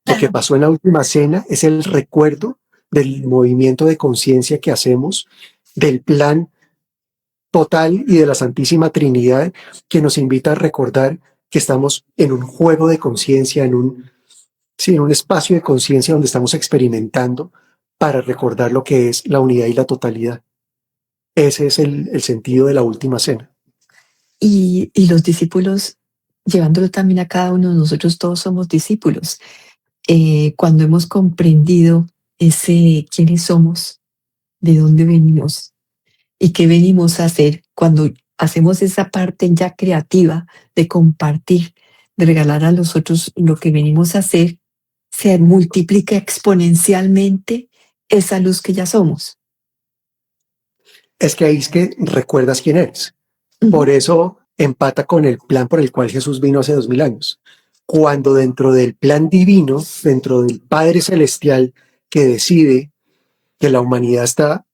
Lo que pasó en la última cena es el recuerdo del movimiento de conciencia que hacemos, del plan total y de la Santísima Trinidad, que nos invita a recordar que estamos en un juego de conciencia, en un espacio de conciencia donde estamos experimentando para recordar lo que es la unidad y la totalidad. Ese es el sentido de la última cena. Y los discípulos, llevándolo también a cada uno de nosotros, todos somos discípulos. Cuando hemos comprendido quiénes somos, de dónde venimos y qué venimos a hacer, cuando hacemos esa parte ya creativa de compartir, de regalar a los otros lo que venimos a hacer, se multiplica exponencialmente esa luz que ya somos. Es que ahí es que recuerdas quién eres. Por eso empata con el plan por el cual Jesús vino hace 2000 años. Cuando dentro del plan divino, dentro del Padre Celestial, que decide que la humanidad está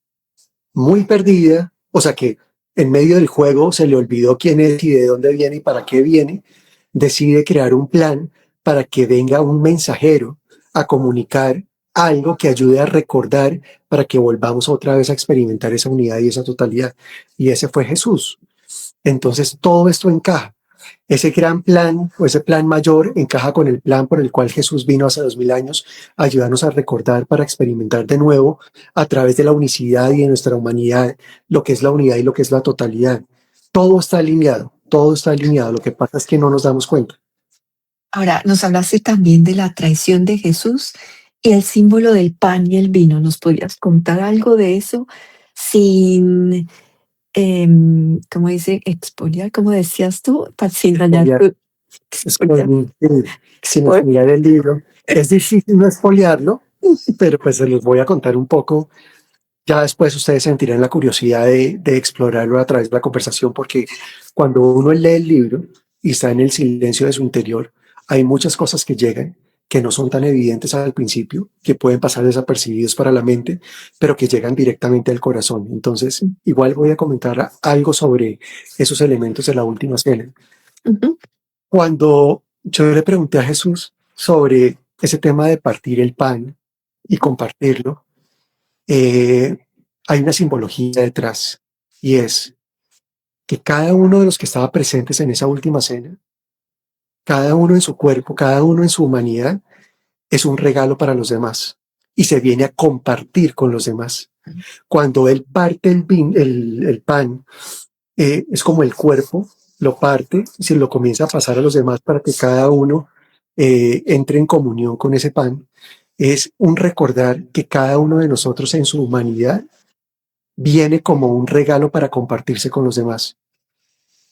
muy perdida, o sea que en medio del juego se le olvidó quién es y de dónde viene y para qué viene, decide crear un plan para que venga un mensajero a comunicar algo que ayude a recordar, para que volvamos otra vez a experimentar esa unidad y esa totalidad. Y ese fue Jesús. Entonces todo esto encaja. Ese gran plan o ese plan mayor encaja con el plan por el cual Jesús vino hace 2000 años, a ayudarnos a recordar para experimentar de nuevo a través de la unicidad y de nuestra humanidad lo que es la unidad y lo que es la totalidad. Todo está alineado, todo está alineado. Lo que pasa es que no nos damos cuenta. Ahora, nos hablaste también de la traición de Jesús y el símbolo del pan y el vino. ¿Nos podrías contar algo de eso sin, ¿cómo dice? Expoliar, como decías tú, sin dañar. Sin expoliar el libro. Es difícil no expoliarlo, pero pues se los voy a contar un poco. Ya después ustedes sentirán la curiosidad de explorarlo a través de la conversación, porque cuando uno lee el libro y está en el silencio de su interior, hay muchas cosas que llegan que no son tan evidentes al principio, que pueden pasar desapercibidos para la mente, pero que llegan directamente al corazón. Entonces, igual voy a comentar algo sobre esos elementos de la última cena. Cuando yo le pregunté a Jesús sobre ese tema de partir el pan y compartirlo, hay una simbología detrás, y es que cada uno de los que estaba presentes en esa última cena, cada uno en su cuerpo, cada uno en su humanidad, es un regalo para los demás y se viene a compartir con los demás. Cuando él parte el pan, es como el cuerpo lo parte y se lo comienza a pasar a los demás para que cada uno entre en comunión con ese pan. Es un recordar que cada uno de nosotros en su humanidad viene como un regalo para compartirse con los demás.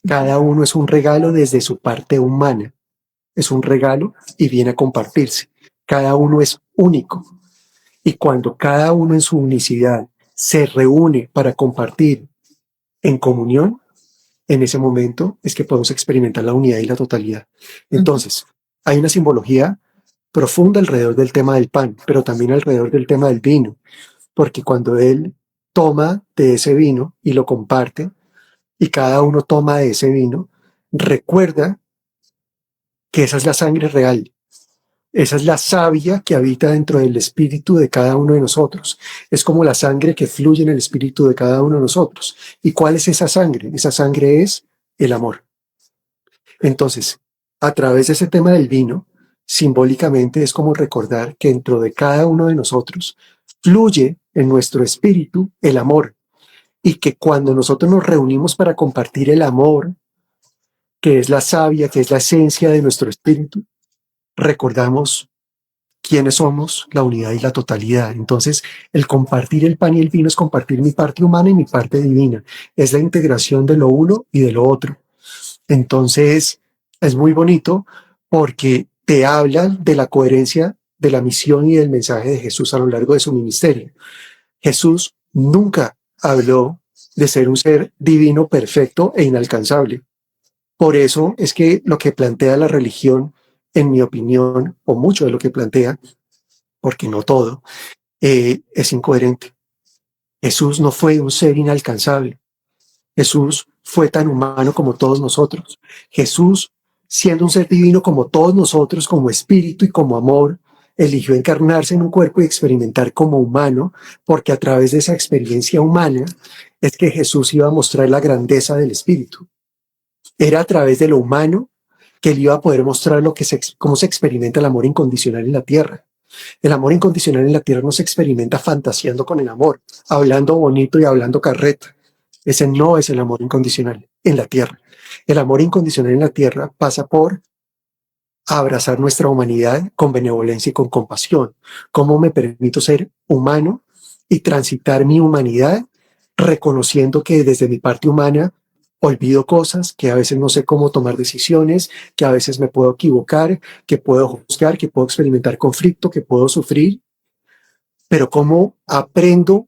Cada uno es un regalo desde su parte humana. Es un regalo y viene a compartirse. Cada uno es único. Y cuando cada uno en su unicidad se reúne para compartir en comunión, en ese momento es que podemos experimentar la unidad y la totalidad. Entonces, hay una simbología profunda alrededor del tema del pan, pero también alrededor del tema del vino, porque cuando él toma de ese vino y lo comparte, y cada uno toma de ese vino, recuerda que esa es la sangre real. Esa es la savia que habita dentro del espíritu de cada uno de nosotros. Es como la sangre que fluye en el espíritu de cada uno de nosotros. ¿Y cuál es esa sangre? Esa sangre es el amor. Entonces, a través de ese tema del vino, simbólicamente es como recordar que dentro de cada uno de nosotros fluye en nuestro espíritu el amor. Y que cuando nosotros nos reunimos para compartir el amor, que es la savia, que es la esencia de nuestro espíritu, recordamos quiénes somos, la unidad y la totalidad. Entonces, el compartir el pan y el vino es compartir mi parte humana y mi parte divina. Es la integración de lo uno y de lo otro. Entonces, es muy bonito porque te habla de la coherencia de la misión y del mensaje de Jesús a lo largo de su ministerio. Jesús nunca habló de ser un ser divino, perfecto e inalcanzable. Por eso es que lo que plantea la religión, en mi opinión, o mucho de lo que plantea, porque no todo, es incoherente. Jesús no fue un ser inalcanzable. Jesús fue tan humano como todos nosotros. Jesús, siendo un ser divino como todos nosotros, como espíritu y como amor, eligió encarnarse en un cuerpo y experimentar como humano, porque a través de esa experiencia humana es que Jesús iba a mostrar la grandeza del espíritu. Era a través de lo humano que él iba a poder mostrar cómo se experimenta el amor incondicional en la tierra. El amor incondicional en la tierra no se experimenta fantaseando con el amor, hablando bonito y hablando carreta. Ese no es el amor incondicional en la tierra. El amor incondicional en la tierra pasa por abrazar nuestra humanidad con benevolencia y con compasión. ¿Cómo me permito ser humano y transitar mi humanidad reconociendo que desde mi parte humana olvido cosas, que a veces no sé cómo tomar decisiones, que a veces me puedo equivocar, que puedo juzgar, que puedo experimentar conflicto, que puedo sufrir, pero cómo aprendo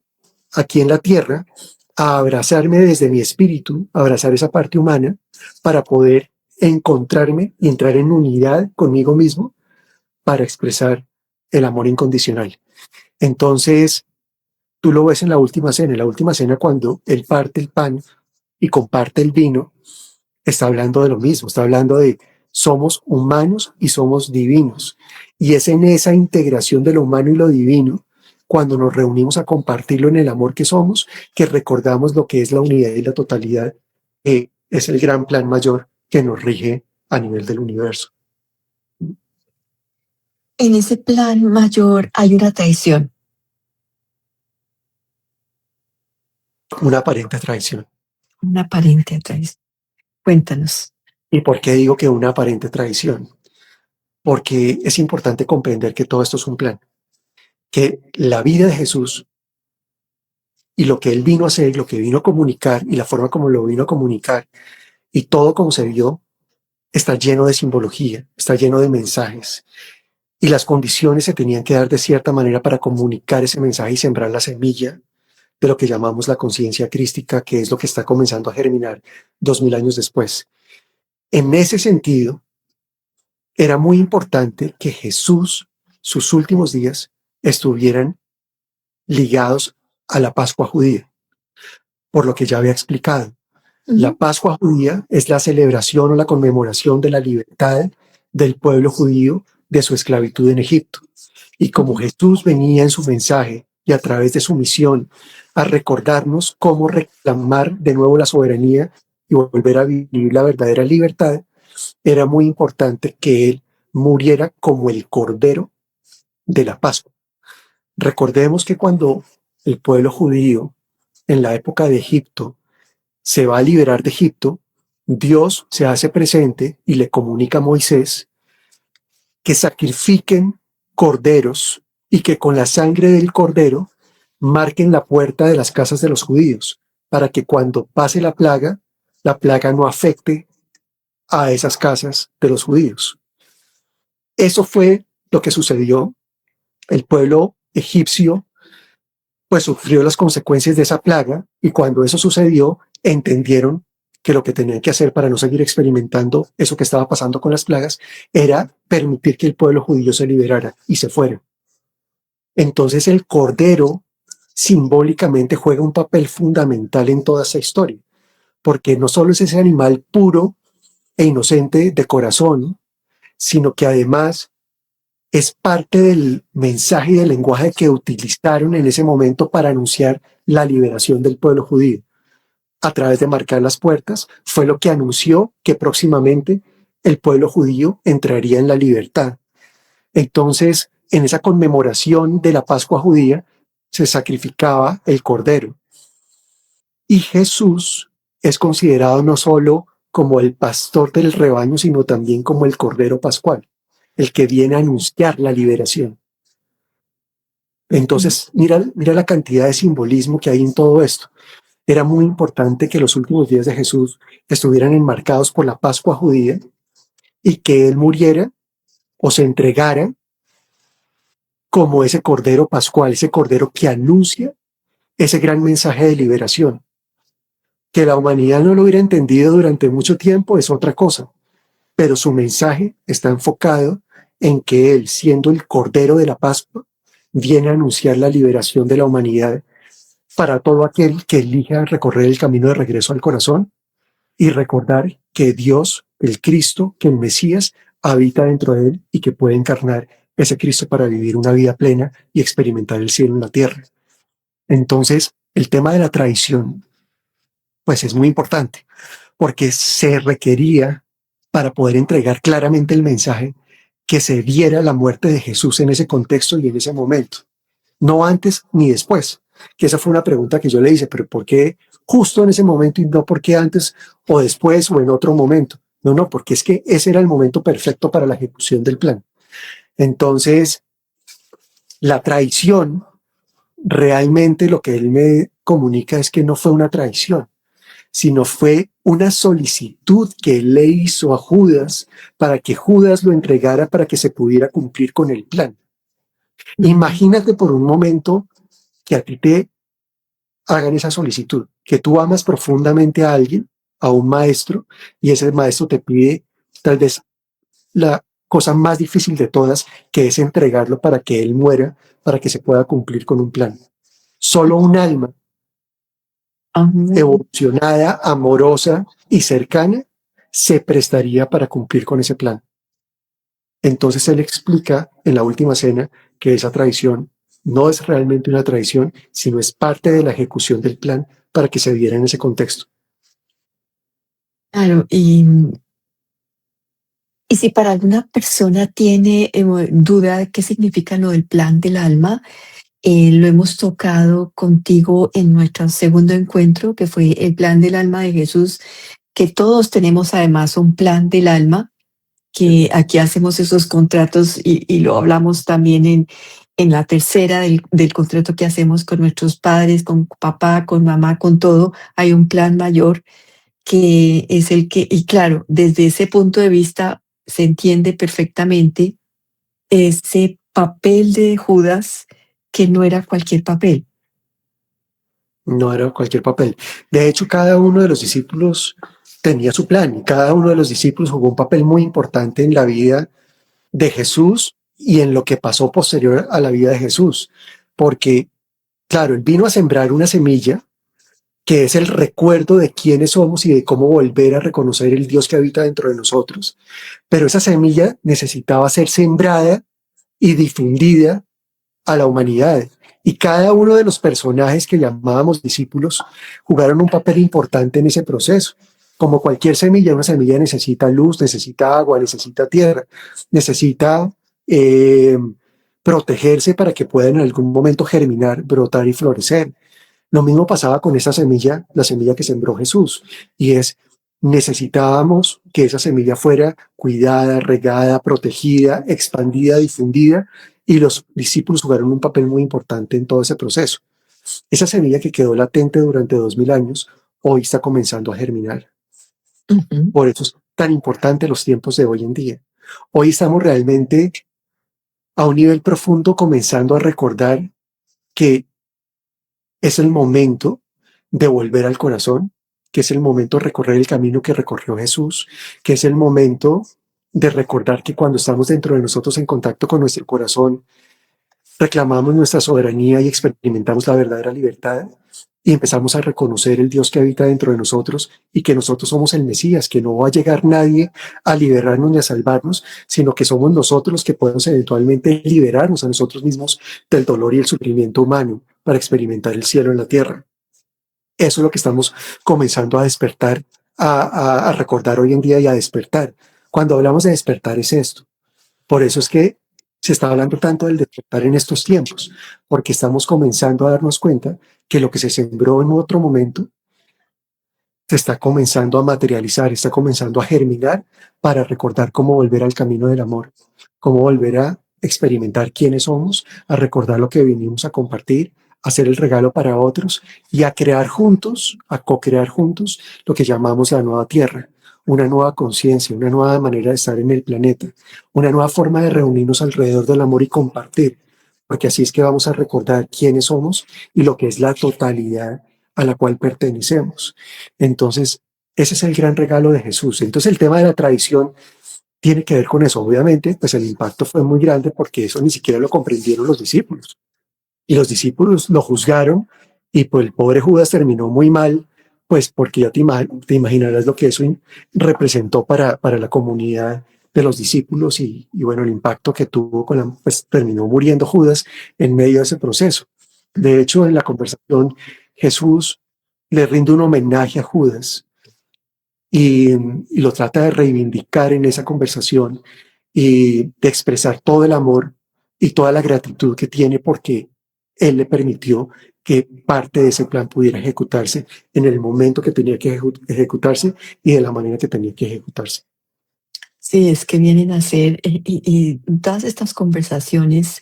aquí en la tierra a abrazarme desde mi espíritu, a abrazar esa parte humana para poder encontrarme y entrar en unidad conmigo mismo para expresar el amor incondicional. Entonces, tú lo ves en la última cena cuando él parte el pan y comparte el vino, está hablando de lo mismo, está hablando de somos humanos y somos divinos. Y es en esa integración de lo humano y lo divino, cuando nos reunimos a compartirlo en el amor que somos, que recordamos lo que es la unidad y la totalidad, que es el gran plan mayor que nos rige a nivel del universo. En ese plan mayor hay una traición. Una aparente traición. Una aparente traición. Cuéntanos. ¿Y por qué digo que una aparente traición? Porque es importante comprender que todo esto es un plan, que la vida de Jesús y lo que él vino a hacer, lo que vino a comunicar y la forma como lo vino a comunicar y todo como se vio, está lleno de simbología, está lleno de mensajes. Y las condiciones se tenían que dar de cierta manera para comunicar ese mensaje y sembrar la semilla de lo que llamamos la conciencia crística, que es lo que está comenzando a germinar 2000 años después. En ese sentido, era muy importante que Jesús, sus últimos días, estuvieran ligados a la Pascua judía, por lo que ya había explicado. La Pascua judía es la celebración o la conmemoración de la libertad del pueblo judío de su esclavitud en Egipto. Y como Jesús venía en su mensaje y a través de su misión a recordarnos cómo reclamar de nuevo la soberanía y volver a vivir la verdadera libertad, era muy importante que él muriera como el Cordero de la Pascua. Recordemos que cuando el pueblo judío en la época de Egipto se va a liberar de Egipto, Dios se hace presente y le comunica a Moisés que sacrifiquen corderos y que con la sangre del cordero marquen la puerta de las casas de los judíos, para que cuando pase la plaga la plaga no afecte a esas casas de los judíos. Eso fue lo que sucedió. El pueblo egipcio pues sufrió las consecuencias de esa plaga, y cuando eso sucedió entendieron que lo que tenían que hacer para no seguir experimentando eso que estaba pasando con las plagas era permitir que el pueblo judío se liberara y se fuera. Entonces el cordero simbólicamente juega un papel fundamental en toda esa historia, porque no solo es ese animal puro e inocente de corazón, sino que además es parte del mensaje y del lenguaje que utilizaron en ese momento para anunciar la liberación del pueblo judío. A través de marcar las puertas, fue lo que anunció que próximamente el pueblo judío entraría en la libertad. Entonces, en esa conmemoración de la Pascua judía, se sacrificaba el cordero. Y Jesús es considerado no solo como el pastor del rebaño, sino también como el cordero pascual, el que viene a anunciar la liberación. Entonces, mira la cantidad de simbolismo que hay en todo esto. Era muy importante que los últimos días de Jesús estuvieran enmarcados por la Pascua judía y que él muriera o se entregara como ese cordero pascual, ese cordero que anuncia ese gran mensaje de liberación. Que la humanidad no lo hubiera entendido durante mucho tiempo es otra cosa, pero su mensaje está enfocado en que él, siendo el cordero de la Pascua, viene a anunciar la liberación de la humanidad para todo aquel que elija recorrer el camino de regreso al corazón y recordar que Dios, el Cristo, que el Mesías, habita dentro de él y que puede encarnar ese Cristo para vivir una vida plena y experimentar el cielo en la tierra. Entonces, el tema de la traición, pues es muy importante, porque se requería, para poder entregar claramente el mensaje, que se viera la muerte de Jesús en ese contexto y en ese momento, no antes ni después. Que esa fue una pregunta que yo le hice, pero ¿por qué justo en ese momento y no por qué antes o después o en otro momento? No, porque es que ese era el momento perfecto para la ejecución del plan. Entonces, la traición, realmente lo que él me comunica es que no fue una traición, sino fue una solicitud que él le hizo a Judas para que Judas lo entregara para que se pudiera cumplir con el plan. Imagínate por un momento que a ti te hagan esa solicitud, que tú amas profundamente a alguien, a un maestro, y ese maestro te pide tal vez la cosa más difícil de todas, que es entregarlo para que él muera, para que se pueda cumplir con un plan. Solo un alma evolucionada, amorosa y cercana se prestaría para cumplir con ese plan. Entonces él explica en la última cena que esa traición no es realmente una traición, sino es parte de la ejecución del plan para que se diera en ese contexto. Claro, y si para alguna persona tiene duda de qué significa lo del plan del alma, lo hemos tocado contigo en nuestro segundo encuentro, que fue el plan del alma de Jesús, que todos tenemos además un plan del alma, que aquí hacemos esos contratos y lo hablamos también en la tercera del contrato que hacemos con nuestros padres, con papá, con mamá, con todo. Hay un plan mayor que es el que, y claro, desde ese punto de vista se entiende perfectamente ese papel de Judas, que no era cualquier papel. No era cualquier papel. De hecho, cada uno de los discípulos tenía su plan y cada uno de los discípulos jugó un papel muy importante en la vida de Jesús y en lo que pasó posterior a la vida de Jesús. Porque, claro, él vino a sembrar una semilla que es el recuerdo de quiénes somos y de cómo volver a reconocer el Dios que habita dentro de nosotros. Pero esa semilla necesitaba ser sembrada y difundida a la humanidad. Y cada uno de los personajes que llamábamos discípulos jugaron un papel importante en ese proceso. Como cualquier semilla, una semilla necesita luz, necesita agua, necesita tierra, necesita protegerse para que pueda en algún momento germinar, brotar y florecer. Lo mismo pasaba con esa semilla, la semilla que sembró Jesús, y es necesitábamos que esa semilla fuera cuidada, regada, protegida, expandida, difundida, y los discípulos jugaron un papel muy importante en todo ese proceso. Esa semilla que quedó latente durante 2000 años, hoy está comenzando a germinar. Ujú. Por eso es tan importante los tiempos de hoy en día. Hoy estamos realmente a un nivel profundo comenzando a recordar que es el momento de volver al corazón, que es el momento de recorrer el camino que recorrió Jesús, que es el momento de recordar que cuando estamos dentro de nosotros en contacto con nuestro corazón, reclamamos nuestra soberanía y experimentamos la verdadera libertad y empezamos a reconocer el Dios que habita dentro de nosotros y que nosotros somos el Mesías, que no va a llegar nadie a liberarnos ni a salvarnos, sino que somos nosotros los que podemos eventualmente liberarnos a nosotros mismos del dolor y el sufrimiento humano para experimentar el cielo en la tierra. Eso es lo que estamos comenzando a despertar, a recordar hoy en día y a despertar. Cuando hablamos de despertar es esto. Por eso es que se está hablando tanto del despertar en estos tiempos, porque estamos comenzando a darnos cuenta que lo que se sembró en otro momento se está comenzando a materializar, está comenzando a germinar para recordar cómo volver al camino del amor, cómo volver a experimentar quiénes somos, a recordar lo que vinimos a compartir, a hacer el regalo para otros y a crear juntos, a co-crear juntos lo que llamamos la nueva tierra, una nueva conciencia, una nueva manera de estar en el planeta, una nueva forma de reunirnos alrededor del amor y compartir, porque así es que vamos a recordar quiénes somos y lo que es la totalidad a la cual pertenecemos. Entonces, ese es el gran regalo de Jesús. Entonces, el tema de la tradición tiene que ver con eso. Obviamente, pues el impacto fue muy grande porque eso ni siquiera lo comprendieron los discípulos. Y los discípulos lo juzgaron y pues el pobre Judas terminó muy mal, pues porque ya te imaginarás lo que eso representó para la comunidad de los discípulos y bueno, el impacto que tuvo pues terminó muriendo Judas en medio de ese proceso. De hecho, en la conversación, Jesús le rinde un homenaje a Judas y lo trata de reivindicar en esa conversación y de expresar todo el amor y toda la gratitud que tiene porque él le permitió que parte de ese plan pudiera ejecutarse en el momento que tenía que ejecutarse y de la manera que tenía que ejecutarse. Sí, es que vienen a ser, y todas estas conversaciones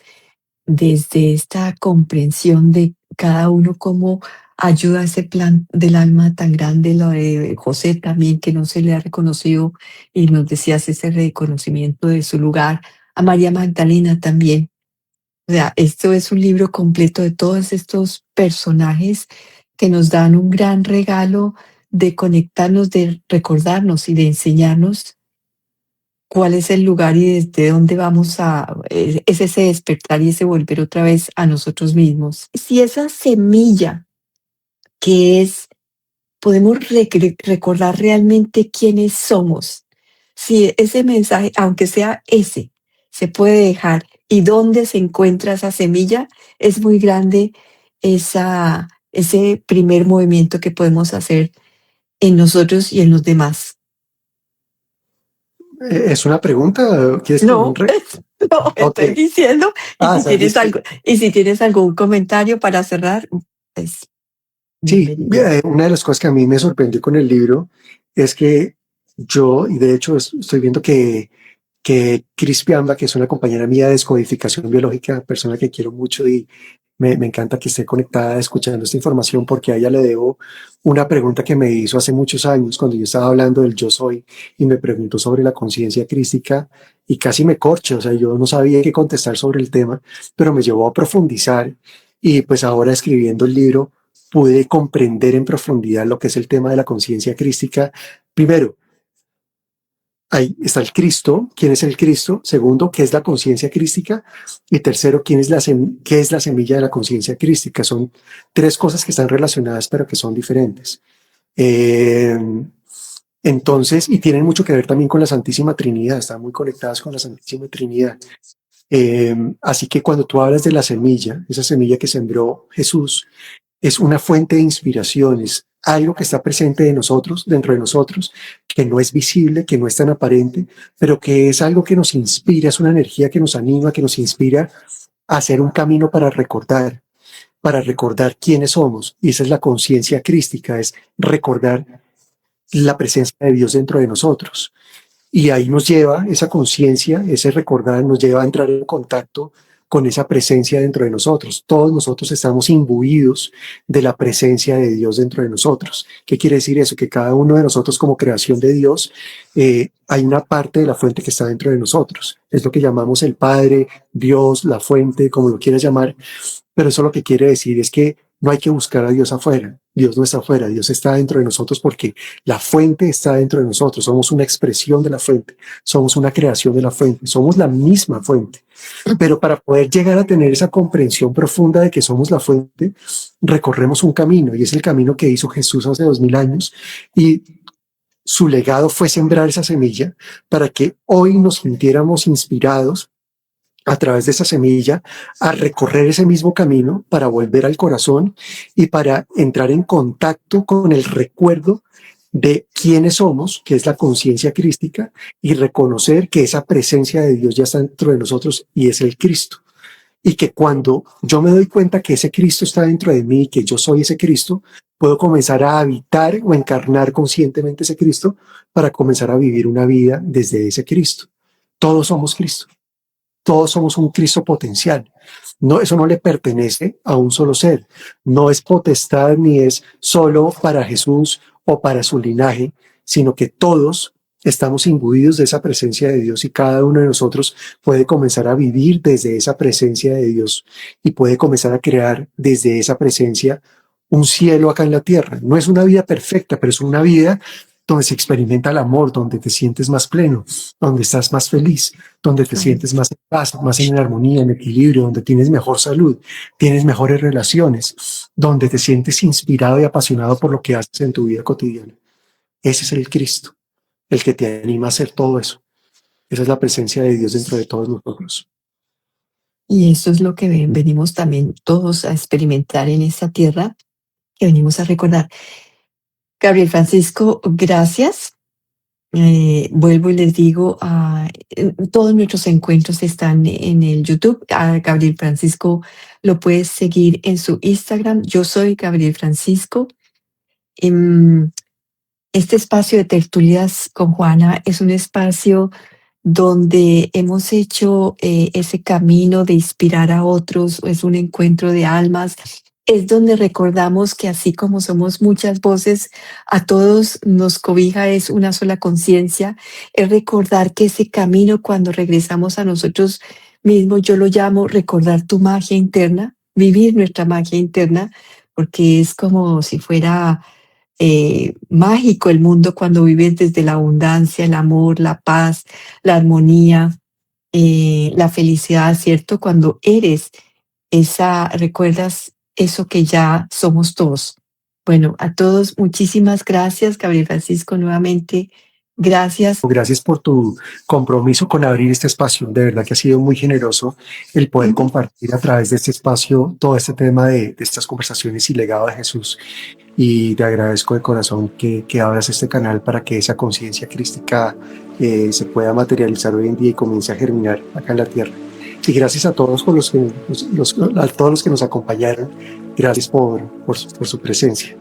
desde esta comprensión de cada uno cómo ayuda a ese plan del alma tan grande, lo de José también, que no se le ha reconocido, y nos decías ese reconocimiento de su lugar, a María Magdalena también. O sea, esto es un libro completo de todos estos personajes que nos dan un gran regalo de conectarnos, de recordarnos y de enseñarnos cuál es el lugar y desde dónde vamos es ese despertar y ese volver otra vez a nosotros mismos. Si esa semilla que es, podemos recordar realmente quiénes somos, si ese mensaje, aunque sea ese, se puede dejar y dónde se encuentra esa semilla, es muy grande ese primer movimiento que podemos hacer en nosotros y en los demás. ¿Es una pregunta? ¿Quieres que un No, no, Ok. estoy diciendo, y si tienes algún comentario para cerrar, pues Sí, bienvenido. una de las cosas que a mí me sorprendió con el libro es que yo, y de hecho estoy viendo que Cris Piamba, que es una compañera mía de descodificación biológica, persona que quiero mucho y me encanta que esté conectada escuchando esta información porque a ella le debo una pregunta que me hizo hace muchos años cuando yo estaba hablando del yo soy y me preguntó sobre la conciencia crística y casi me corcho, o sea, yo no sabía qué contestar sobre el tema, pero me llevó a profundizar y pues ahora escribiendo el libro pude comprender en profundidad lo que es el tema de la conciencia crística. Primero, ahí está el Cristo, quién es el Cristo. Segundo, qué es la conciencia crística. Y tercero, qué es la semilla de la conciencia crística. Son tres cosas que están relacionadas, pero que son diferentes. Eh, entonces, y tienen mucho que ver también con la Santísima Trinidad, están muy conectadas con la Santísima Trinidad. Así que cuando tú hablas de la semilla, esa semilla que sembró Jesús, es una fuente de inspiración, es algo que está presente de nosotros, dentro de nosotros, que no es visible, que no es tan aparente, pero que es algo que nos inspira, es una energía que nos anima, que nos inspira a hacer un camino para recordar quiénes somos. Y esa es la conciencia crística, es recordar la presencia de Dios dentro de nosotros. Y ahí nos lleva esa conciencia, ese recordar, nos lleva a entrar en contacto con esa presencia dentro de nosotros. Todos nosotros estamos imbuidos de la presencia de Dios dentro de nosotros. ¿Qué quiere decir eso? Que cada uno de nosotros como creación de Dios, hay una parte de la fuente que está dentro de nosotros. Es lo que llamamos el Padre, Dios, la fuente, como lo quieras llamar. Pero eso lo que quiere decir es que no hay que buscar a Dios afuera. Dios no está afuera, Dios está dentro de nosotros porque la fuente está dentro de nosotros. Somos una expresión de la fuente, somos una creación de la fuente, somos la misma fuente. Pero para poder llegar a tener esa comprensión profunda de que somos la fuente, recorremos un camino, y es el camino que hizo Jesús hace 2000 años, y su legado fue sembrar esa semilla para que hoy nos sintiéramos inspirados a través de esa semilla a recorrer ese mismo camino para volver al corazón y para entrar en contacto con el recuerdo de quiénes somos, que es la conciencia crística, y reconocer que esa presencia de Dios ya está dentro de nosotros y es el Cristo. Y que cuando yo me doy cuenta que ese Cristo está dentro de mí, que yo soy ese Cristo, puedo comenzar a habitar o encarnar conscientemente ese Cristo para comenzar a vivir una vida desde ese Cristo. Todos somos Cristo. Todos somos un Cristo potencial. No, eso no le pertenece a un solo ser. No es potestad ni es solo para Jesús o para su linaje, sino que todos estamos imbuidos de esa presencia de Dios y cada uno de nosotros puede comenzar a vivir desde esa presencia de Dios y puede comenzar a crear desde esa presencia un cielo acá en la tierra. No es una vida perfecta, pero es una vida donde se experimenta el amor, donde te sientes más pleno, donde estás más feliz, donde te sientes más en paz, más en armonía, en equilibrio, donde tienes mejor salud, tienes mejores relaciones, donde te sientes inspirado y apasionado por lo que haces en tu vida cotidiana. Ese es el Cristo, el que te anima a hacer todo eso. Esa es la presencia de Dios dentro de todos nosotros. Y eso es lo que venimos también todos a experimentar en esta tierra, que venimos a recordar. Gabriel Francisco, gracias. Vuelvo y les digo, todos nuestros encuentros están en el YouTube. A Gabriel Francisco lo puedes seguir en su Instagram. Yo soy Gabriel Francisco. Este espacio de tertulias con Juana es un espacio donde hemos hecho ese camino de inspirar a otros, es un encuentro de almas, es donde recordamos que así como somos muchas voces, a todos nos cobija es una sola conciencia, es recordar que ese camino cuando regresamos a nosotros mismos, yo lo llamo recordar tu magia interna, vivir nuestra magia interna, porque es como si fuera mágico el mundo cuando vives desde la abundancia, el amor, la paz, la armonía, la felicidad, ¿cierto? Cuando eres recuerdas eso que ya somos todos. Bueno, a todos, muchísimas gracias, Gabriel Francisco, nuevamente. Gracias. Gracias por tu compromiso con abrir este espacio. De verdad que ha sido muy generoso el poder compartir a través de este espacio todo este tema de estas conversaciones y legado de Jesús. Y te agradezco de corazón que abras este canal para que esa conciencia crística se pueda materializar hoy en día y comience a germinar acá en la tierra. Y gracias a todos por a todos los que nos acompañaron. Gracias por su presencia.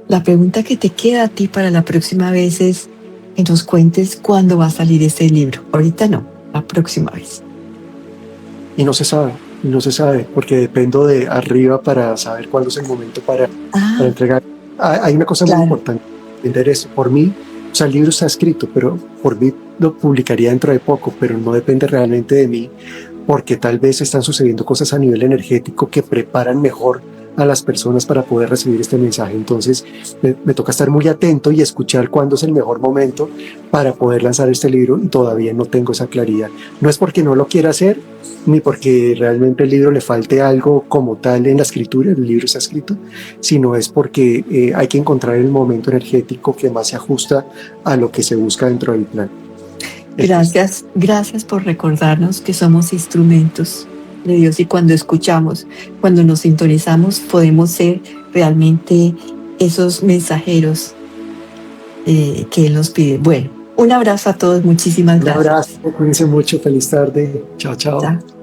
La pregunta que te queda a ti para la próxima vez es que nos cuentes cuándo va a salir este libro. Ahorita no, la próxima vez. Y no se sabe, porque dependo de arriba para saber cuándo es el momento para entregar. Hay una cosa muy importante, entender eso. Por mí, o sea, el libro está escrito, pero por mí lo publicaría dentro de poco, pero no depende realmente de mí, porque tal vez están sucediendo cosas a nivel energético que preparan mejor a las personas para poder recibir este mensaje. Entonces me toca estar muy atento y escuchar cuándo es el mejor momento para poder lanzar este libro, y todavía no tengo esa claridad. No es porque no lo quiera hacer, ni porque realmente el libro le falte algo como tal en la escritura, el libro está escrito, sino es porque hay que encontrar el momento energético que más se ajusta a lo que se busca dentro del plan. Gracias por recordarnos que somos instrumentos de Dios, y cuando escuchamos, cuando nos sintonizamos, podemos ser realmente esos mensajeros que Él nos pide. Bueno, un abrazo a todos, muchísimas gracias. Un abrazo, cuídense mucho, feliz tarde, chao. Chao.